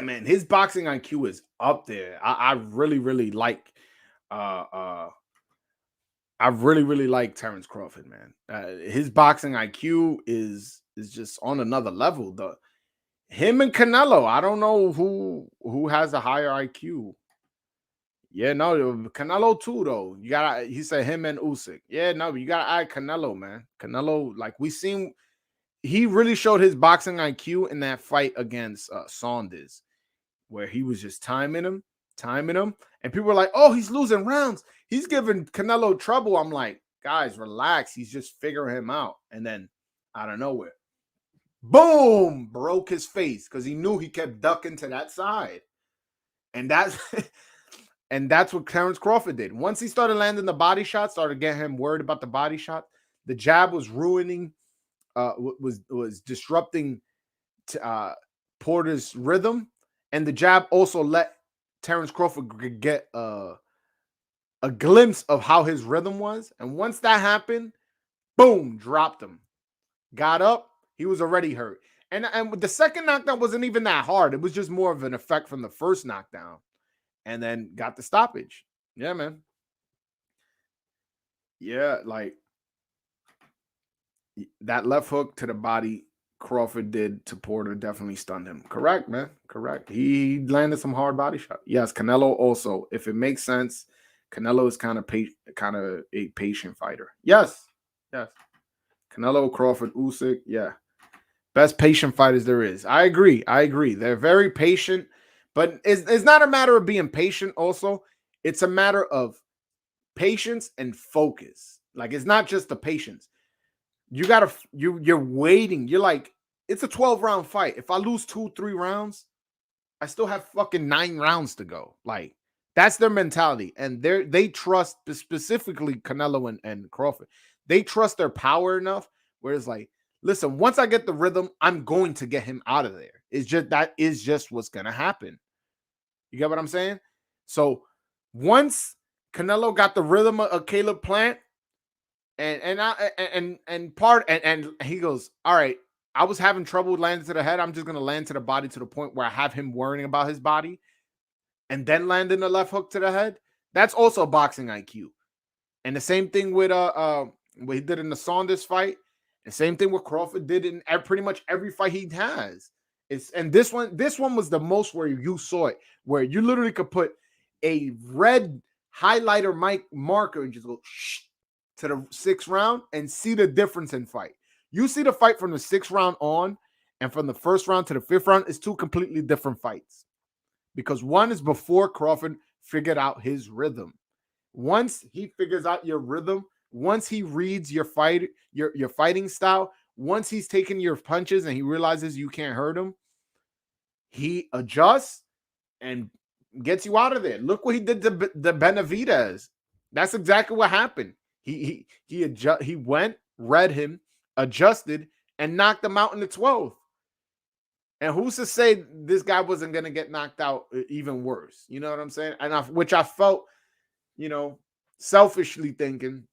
man, his boxing IQ is up there. I really, really like uh uh I really, really like Terence Crawford, man. His boxing IQ is just on another level. The him and Canelo, I don't know who has a higher IQ. Yeah, no, Canelo too, though. You gotta. He said him and Usyk. Yeah, no, you gotta add Canelo, man. Canelo, like we seen, he really showed his boxing IQ in that fight against Saunders, where he was just timing him, and people were like, "Oh, he's losing rounds. He's giving Canelo trouble." I'm like, guys, relax. He's just figuring him out. And then out of nowhere, boom, broke his face because he knew he kept ducking to that side, and that's and that's what Terence Crawford did. Once he started landing the body shot, started getting him worried about the body shot. The jab was ruining, was disrupting Porter's rhythm, and the jab also let Terence Crawford get a glimpse of how his rhythm was. And once that happened, boom, dropped him. Got up, he was already hurt. And the second knockdown wasn't even that hard. It was just more of an effect from the first knockdown. And then got the stoppage. Yeah, man. Yeah, like that left hook to the body Crawford did to Porter definitely stunned him. Correct, man. Correct. He landed some hard body shot. Yes, Canelo also. If it makes sense, Canelo is kind of a patient fighter. Yes. Yes. Canelo, Crawford, Usyk. Yeah. Best patient fighters there is. I agree. I agree. They're very patient, but it's not a matter of being patient also. It's a matter of patience and focus. Like it's not just the patience. You're waiting. You're like, it's a 12-round fight. If I lose 2-3 rounds, I still have fucking 9 rounds to go. Like that's their mentality. And they trust specifically Canelo and Crawford. They trust their power enough where it's like, listen, once I get the rhythm, I'm going to get him out of there. It's just that is just what's gonna happen. You get what I'm saying? So once Canelo got the rhythm of Caleb Plant, and he goes, all right, I was having trouble landing to the head. I'm just gonna land to the body to the point where I have him worrying about his body, and then landing the left hook to the head. That's also boxing IQ. And the same thing with what he did in the Saunders fight. The same thing what Crawford did in pretty much every fight he has. And this one was the most where you saw it, where you literally could put a red highlighter marker and just go shh to the 6th round and see the difference in fight. You see the fight from the 6th round on, and from the 1st round to the 5th round is 2 completely different fights. Because one is before Crawford figured out his rhythm. Once he figures out your rhythm, once he reads your fighting style, once he's taking your punches and he realizes you can't hurt him, he adjusts and gets you out of there. Look what he did to the Benavidez. That's exactly what happened. He went, read him, adjusted, and knocked him out in the 12th. And who's to say this guy wasn't going to get knocked out even worse? You know what I'm saying? And which I felt, selfishly thinking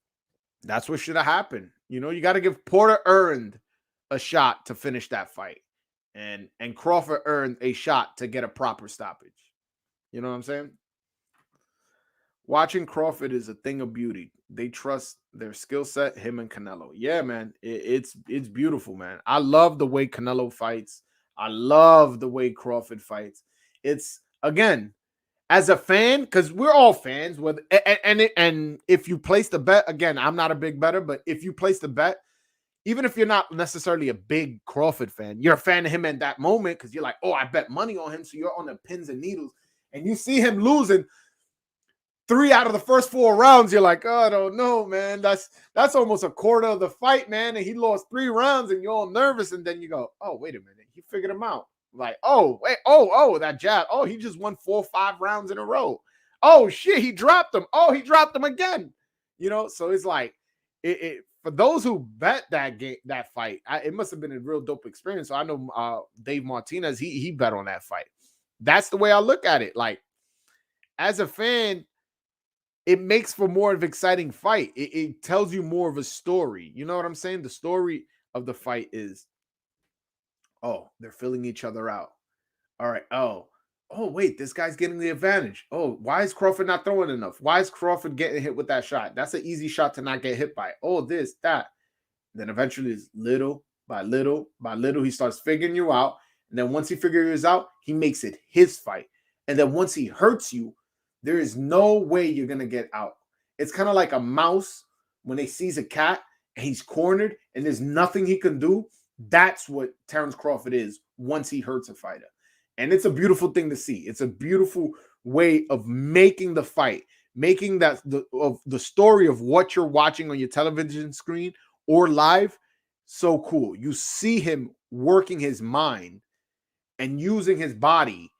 that's what should have happened. You got to give Porter earned a shot to finish that fight. and Crawford earned a shot to get a proper stoppage. You know what I'm saying? Watching Crawford is a thing of beauty. They trust their skill set, him and Canelo. Yeah, man, it's beautiful, man. I love the way Canelo fights. I love the way Crawford fights. It's again, as a fan, because we're all fans. With and if you place the bet, again, I'm not a big better, but if you place the bet, even if you're not necessarily a big Crawford fan, you're a fan of him in that moment because you're like, oh, I bet money on him, so you're on the pins and needles, and you see him losing 3 out of the first 4 rounds. You're like, oh, I don't know, man. That's almost a quarter of the fight, man, and he lost 3 rounds, and you're all nervous, and then you go, oh, wait a minute, he figured him out. Like, oh, wait, that jab. Oh, he just won 4 or 5 rounds in a row. Oh, shit, he dropped him. Oh, he dropped him again. So it's like, for those who bet that fight, it must have been a real dope experience. So I know Dave Martinez, he bet on that fight. That's the way I look at it. Like, as a fan, it makes for more of an exciting fight. It tells you more of a story. You know what I'm saying? The story of the fight is, oh, they're filling each other out. All right. Oh, wait, this guy's getting the advantage. Oh, why is Crawford not throwing enough? Why is Crawford getting hit with that shot? That's an easy shot to not get hit by. Oh, this, that. Then eventually, it's little by little by little, he starts figuring you out. And then once he figures you out, he makes it his fight. And then once he hurts you, there is no way you're going to get out. It's kind of like a mouse when he sees a cat and he's cornered and there's nothing he can do. That's what Terence Crawford is once he hurts a fighter. And it's a beautiful thing to see. It's a beautiful way of making the fight, making the story of what you're watching on your television screen or live so cool. You see him working his mind and using his body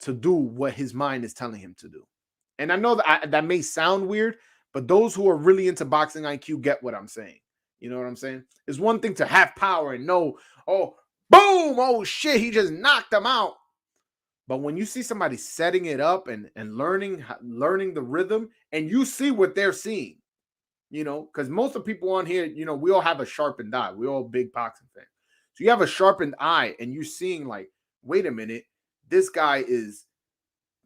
to do what his mind is telling him to do. And I know that may sound weird, but those who are really into boxing IQ get what I'm saying. You know what I'm saying? It's one thing to have power and know, oh, boom, oh shit, he just knocked him out. But when you see somebody setting it up and learning the rhythm, and you see what they're seeing, because most of the people on here, we all have a sharpened eye. We're all big boxing fans. So you have a sharpened eye and you're seeing like, wait a minute, this guy is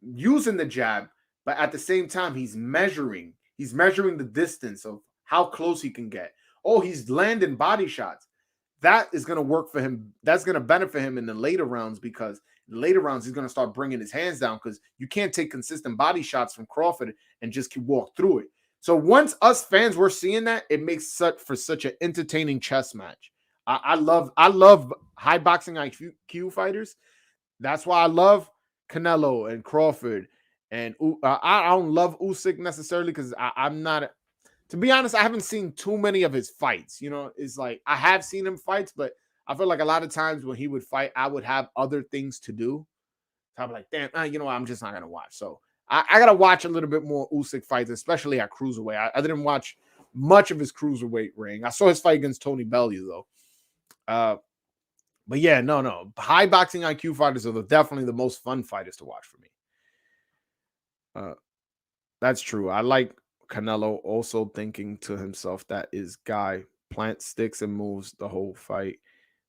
using the jab, but at the same time, he's measuring the distance of how close he can get. Oh, he's landing body shots. That is going to work for him. That's going to benefit him in the later rounds, because in the later rounds, he's going to start bringing his hands down, because you can't take consistent body shots from Crawford and just walk through it. So once us fans were seeing that, it makes for such an entertaining chess match. I love high boxing IQ fighters. That's why I love Canelo and Crawford. And I don't love Usyk necessarily, because I'm not. To be honest, I haven't seen too many of his fights. It's like I have seen him fights, but I feel like a lot of times when he would fight, I would have other things to do. So I'm like, damn, you know what? I'm just not gonna watch. So I gotta watch a little bit more Usyk fights, especially at cruiserweight. I didn't watch much of his cruiserweight ring. I saw his fight against Tony Bellew though. But yeah, no. High boxing IQ fighters are definitely the most fun fighters to watch for me. That's true. I like Canelo also thinking to himself that his guy plants sticks and moves the whole fight.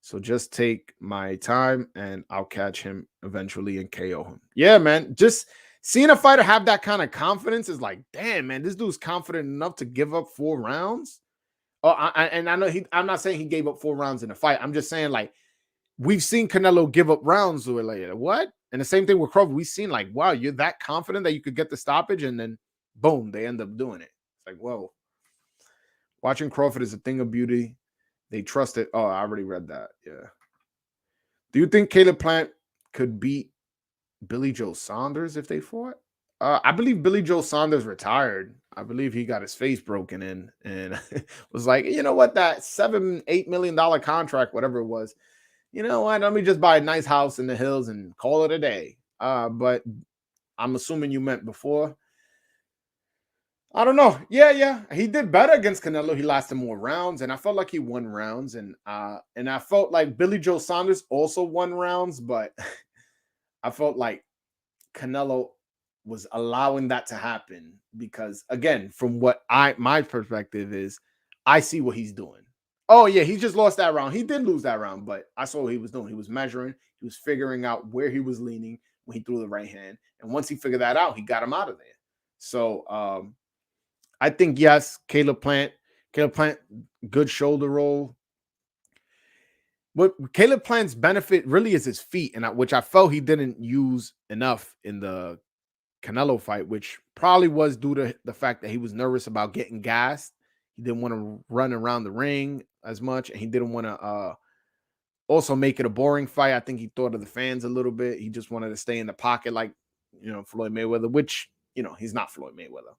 So just take my time and I'll catch him eventually and KO him. Yeah, man. Just seeing a fighter have that kind of confidence is like, damn, man, this dude's confident enough to give up 4 rounds. Oh, and I know I'm not saying he gave up 4 rounds in a fight. I'm just saying, like, we've seen Canelo give up rounds where like, what? And the same thing with Crawford. We've seen like, wow, you're that confident that you could get the stoppage, and then boom, they end up doing it. It's like, whoa. Watching Crawford is a thing of beauty. They trust it. Oh, I already read that. Yeah. Do you think Caleb Plant could beat Billy Joe Saunders if they fought? I believe Billy Joe Saunders retired. I believe he got his face broken in and was like, you know what, that $7-8 million contract, whatever it was, you know what, let me just buy a nice house in the hills and call it a day. But I'm assuming you meant before. I don't know. Yeah. He did better against Canelo. He lasted more rounds, and I felt like he won rounds. And I felt like Billy Joe Saunders also won rounds, but I felt like Canelo was allowing that to happen because, again, from what my perspective is, I see what he's doing. Oh yeah, he just lost that round. He did lose that round, but I saw what he was doing. He was measuring. He was figuring out where he was leaning when he threw the right hand, and once he figured that out, he got him out of there. So I think yes, Caleb Plant. Caleb Plant, good shoulder roll. What Caleb Plant's benefit really is his feet, and which I felt he didn't use enough in the Canelo fight, which probably was due to the fact that he was nervous about getting gassed. He didn't want to run around the ring as much, and he didn't want to also make it a boring fight. I think he thought of the fans a little bit. He just wanted to stay in the pocket like, Floyd Mayweather, which, he's not Floyd Mayweather.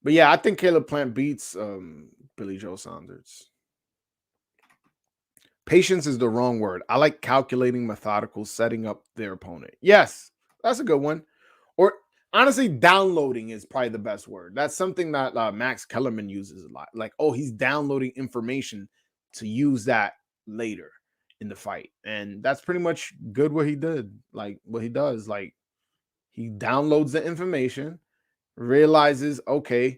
But yeah, I think Caleb Plant beats Billy Joe Saunders. Patience is the wrong word. I like calculating, methodical, setting up their opponent. Yes, that's a good one. Or honestly, downloading is probably the best word. That's something that Max Kellerman uses a lot. Like, oh, he's downloading information to use that later in the fight. And that's pretty much good what he did. Like, what he does. Like, he downloads the information, realizes, okay,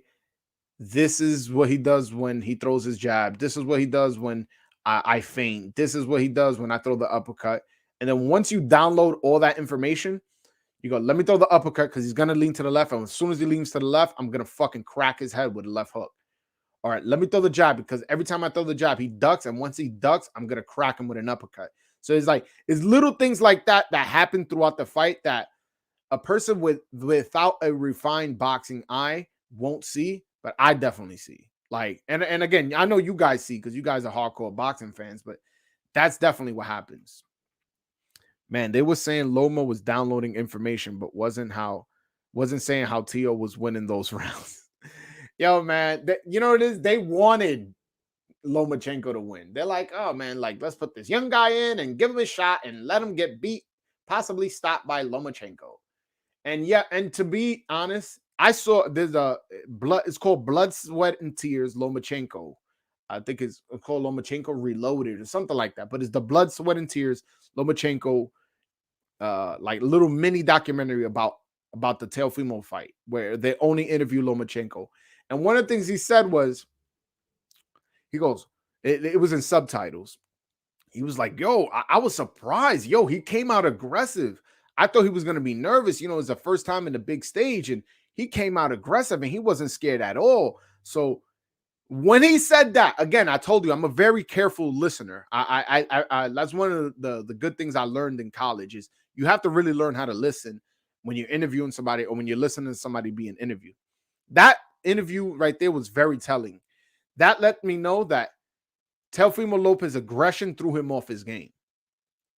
this is what he does when he throws his jab. This is what he does when I feint. This is what he does when I throw the uppercut. And then once you download all that information, you go, let me throw the uppercut because he's going to lean to the left. And as soon as he leans to the left, I'm going to fucking crack his head with a left hook. All right, let me throw the jab because every time I throw the jab, he ducks. And once he ducks, I'm going to crack him with an uppercut. So it's little things like that that happen throughout the fight that a person without a refined boxing eye won't see, but I definitely see. Like, and again, I know you guys see because you guys are hardcore boxing fans, but that's definitely what happens. Man, they were saying Loma was downloading information, but wasn't saying how Tio was winning those rounds. Yo, man, you know what it is? They wanted Lomachenko to win. They're like, oh man, like let's put this young guy in and give him a shot and let him get beat, possibly stopped by Lomachenko. And yeah, and to be honest, I saw there's a blood. It's called Blood, Sweat, and Tears. Lomachenko. I think it's called Lomachenko Reloaded or something like that. But it's the Blood, Sweat, and Tears Lomachenko, like little mini documentary about the Teofimo fight where they only interview Lomachenko. And one of the things he said was, he goes, it was in subtitles. He was like, yo, I was surprised. Yo, he came out aggressive. I thought he was going to be nervous. It's the first time in the big stage, and he came out aggressive, and he wasn't scared at all. So when he said that, again, I told you I'm a very careful listener. I that's one of the good things I learned in college is you have to really learn how to listen when you're interviewing somebody or when you're listening to somebody being interviewed. That interview right there was very telling. That let me know that Teofimo Lopez's aggression threw him off his game.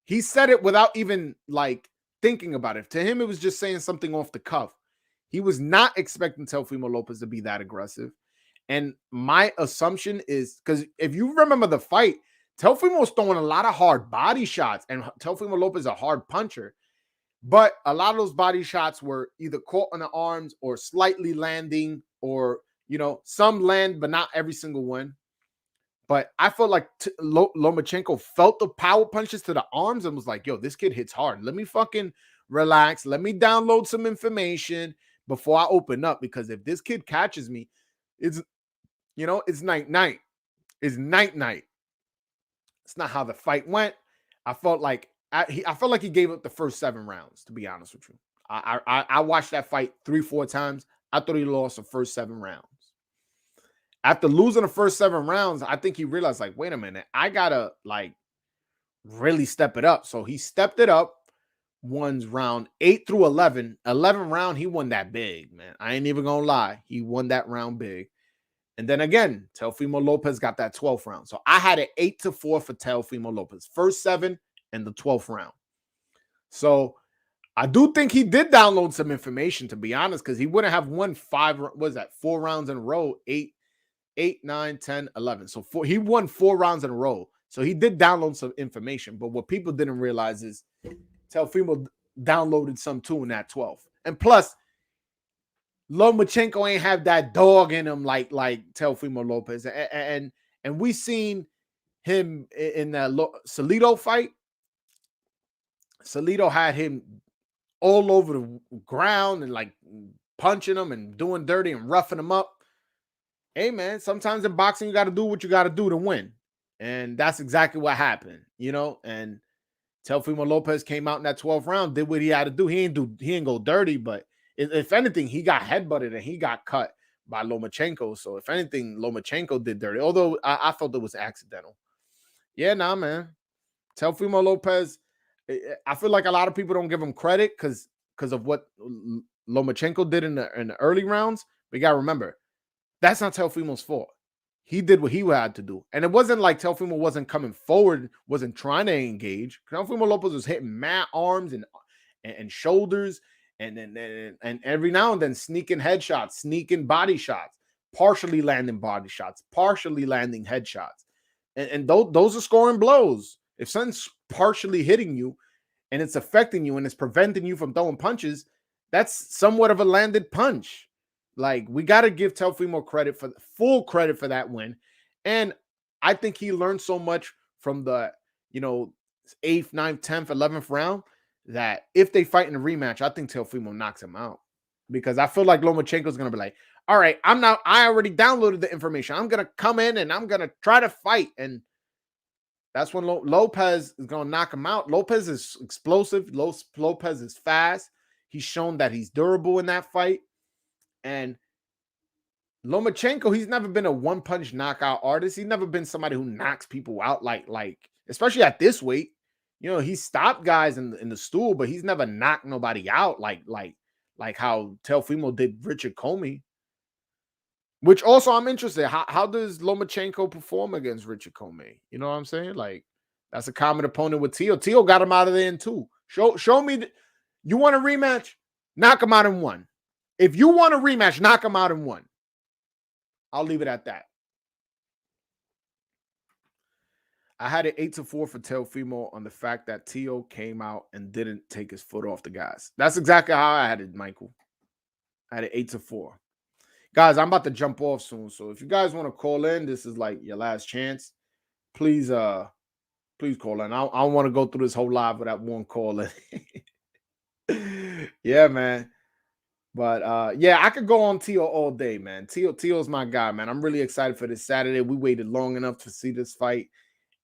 He said it without even like thinking about it. To him, it was just saying something off the cuff. He was not expecting Teofimo Lopez to be that aggressive. And my assumption is, because if you remember the fight, Teofimo was throwing a lot of hard body shots, and Teofimo Lopez is a hard puncher. But a lot of those body shots were either caught on the arms or slightly landing, or, some land, but not every single one. But I felt like Lomachenko felt the power punches to the arms and was like, yo, this kid hits hard. Let me fucking relax. Let me download some information before I open up. Because if this kid catches me, it's night-night. It's night-night. It's not how the fight went. I felt like he gave up the first 7 rounds, to be honest with you. I watched that fight 3-4 times. I thought he lost the first 7 rounds. After losing the first 7 rounds, I think he realized, like, wait a minute, I gotta like really step it up. So he stepped it up. Won round 8 through 11. 11 round, he won that big, man. I ain't even gonna lie. He won that round big. And then again, Teofimo Lopez got that 12th round. So I had it 8-4 for Teofimo Lopez. First 7 and the 12th round. So I do think he did download some information, to be honest, because he wouldn't have won 4 rounds in a row, 8, 9, 10, 11. So he won 4 rounds in a row. So he did download some information. But what people didn't realize is Teofimo downloaded some too in that 12th. And plus, Lomachenko ain't have that dog in him like Teofimo Lopez. And we seen him in that Salido fight. Salido had him all over the ground and like punching him and doing dirty and roughing him up. hey man, sometimes in boxing you got to do what you got to do to win, and that's exactly what happened, you know. And Teofimo Lopez came out in that 12th round, did what he had to do. He ain't go dirty, but if anything, he got headbutted and he got cut by Lomachenko. So if anything, Lomachenko did dirty. Although I felt it was accidental. Yeah, nah, man. Teofimo Lopez, I feel like a lot of people don't give him credit because of what Lomachenko did in the early rounds. But you gotta remember, that's not Teofimo's fault. He did what he had to do. And it wasn't like Teofimo wasn't coming forward, wasn't trying to engage. Teofimo Lopez was hitting mad arms and shoulders and every now and then sneaking headshots, sneaking body shots, partially landing body shots, partially landing headshots. And those are scoring blows. If something's partially hitting you and it's affecting you and it's preventing you from throwing punches, that's somewhat of a landed punch. Like, we got to give Teofimo full credit for that win. And I think he learned so much from the, 8th, 9th, 10th, 11th round that if they fight in a rematch, I think Teofimo knocks him out. Because I feel like Lomachenko's going to be like, all right, I already downloaded the information. I'm going to come in and I'm going to try to fight. And that's when Lopez is going to knock him out. Lopez is explosive. Lopez is fast. He's shown that he's durable in that fight. And Lomachenko, he's never been a one-punch knockout artist. He's never been somebody who knocks people out like especially at this weight. He stopped guys in the stool, but he's never knocked nobody out like how Teofimo did Richard Comey. Which also I'm interested. How does Lomachenko perform against Richard Comey? You know what I'm saying? Like, that's a common opponent with Teo. Teo got him out of there in 2. Show me you want a rematch? Knock him out in 1. If you want a rematch, knock him out in 1. I'll leave it at that. I had it 8-4 for Teofimo on the fact that Teo came out and didn't take his foot off the gas. That's exactly how I had it, Michael. I had it 8-4. Guys, I'm about to jump off soon. So if you guys want to call in, this is like your last chance. Please call in. I don't want to go through this whole live without one call in. Yeah, man. But yeah, I could go on Teo all day, man. Teo's my guy, man. I'm really excited for this Saturday. We waited long enough to see this fight,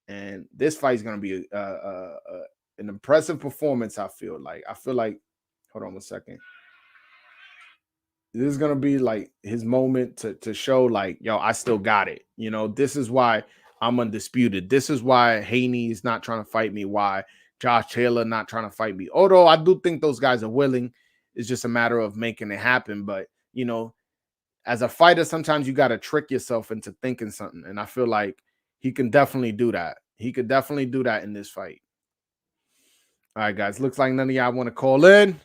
and this fight is gonna be an impressive performance. I feel like. Hold on 1 second. This is gonna be like his moment to show, like, yo, I still got it. This is why I'm undisputed. This is why Haney is not trying to fight me. Why Josh Taylor not trying to fight me. Although I do think those guys are willing. It's just a matter of making it happen. But, as a fighter, sometimes you got to trick yourself into thinking something. And I feel like he can definitely do that. He could definitely do that in this fight. All right, guys. Looks like none of y'all want to call in.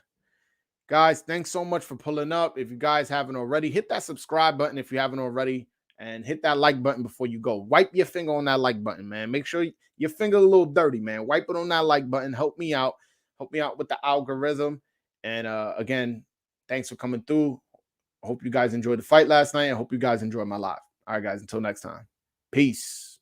Guys, thanks so much for pulling up. If you guys haven't already, hit that subscribe button if you haven't already. And hit that like button before you go. Wipe your finger on that like button, man. Make sure your finger's a little dirty, man. Wipe it on that like button. Help me out. Help me out with the algorithm. And again, thanks for coming through. I hope you guys enjoyed the fight last night. I hope you guys enjoyed my live. All right, guys, until next time. Peace.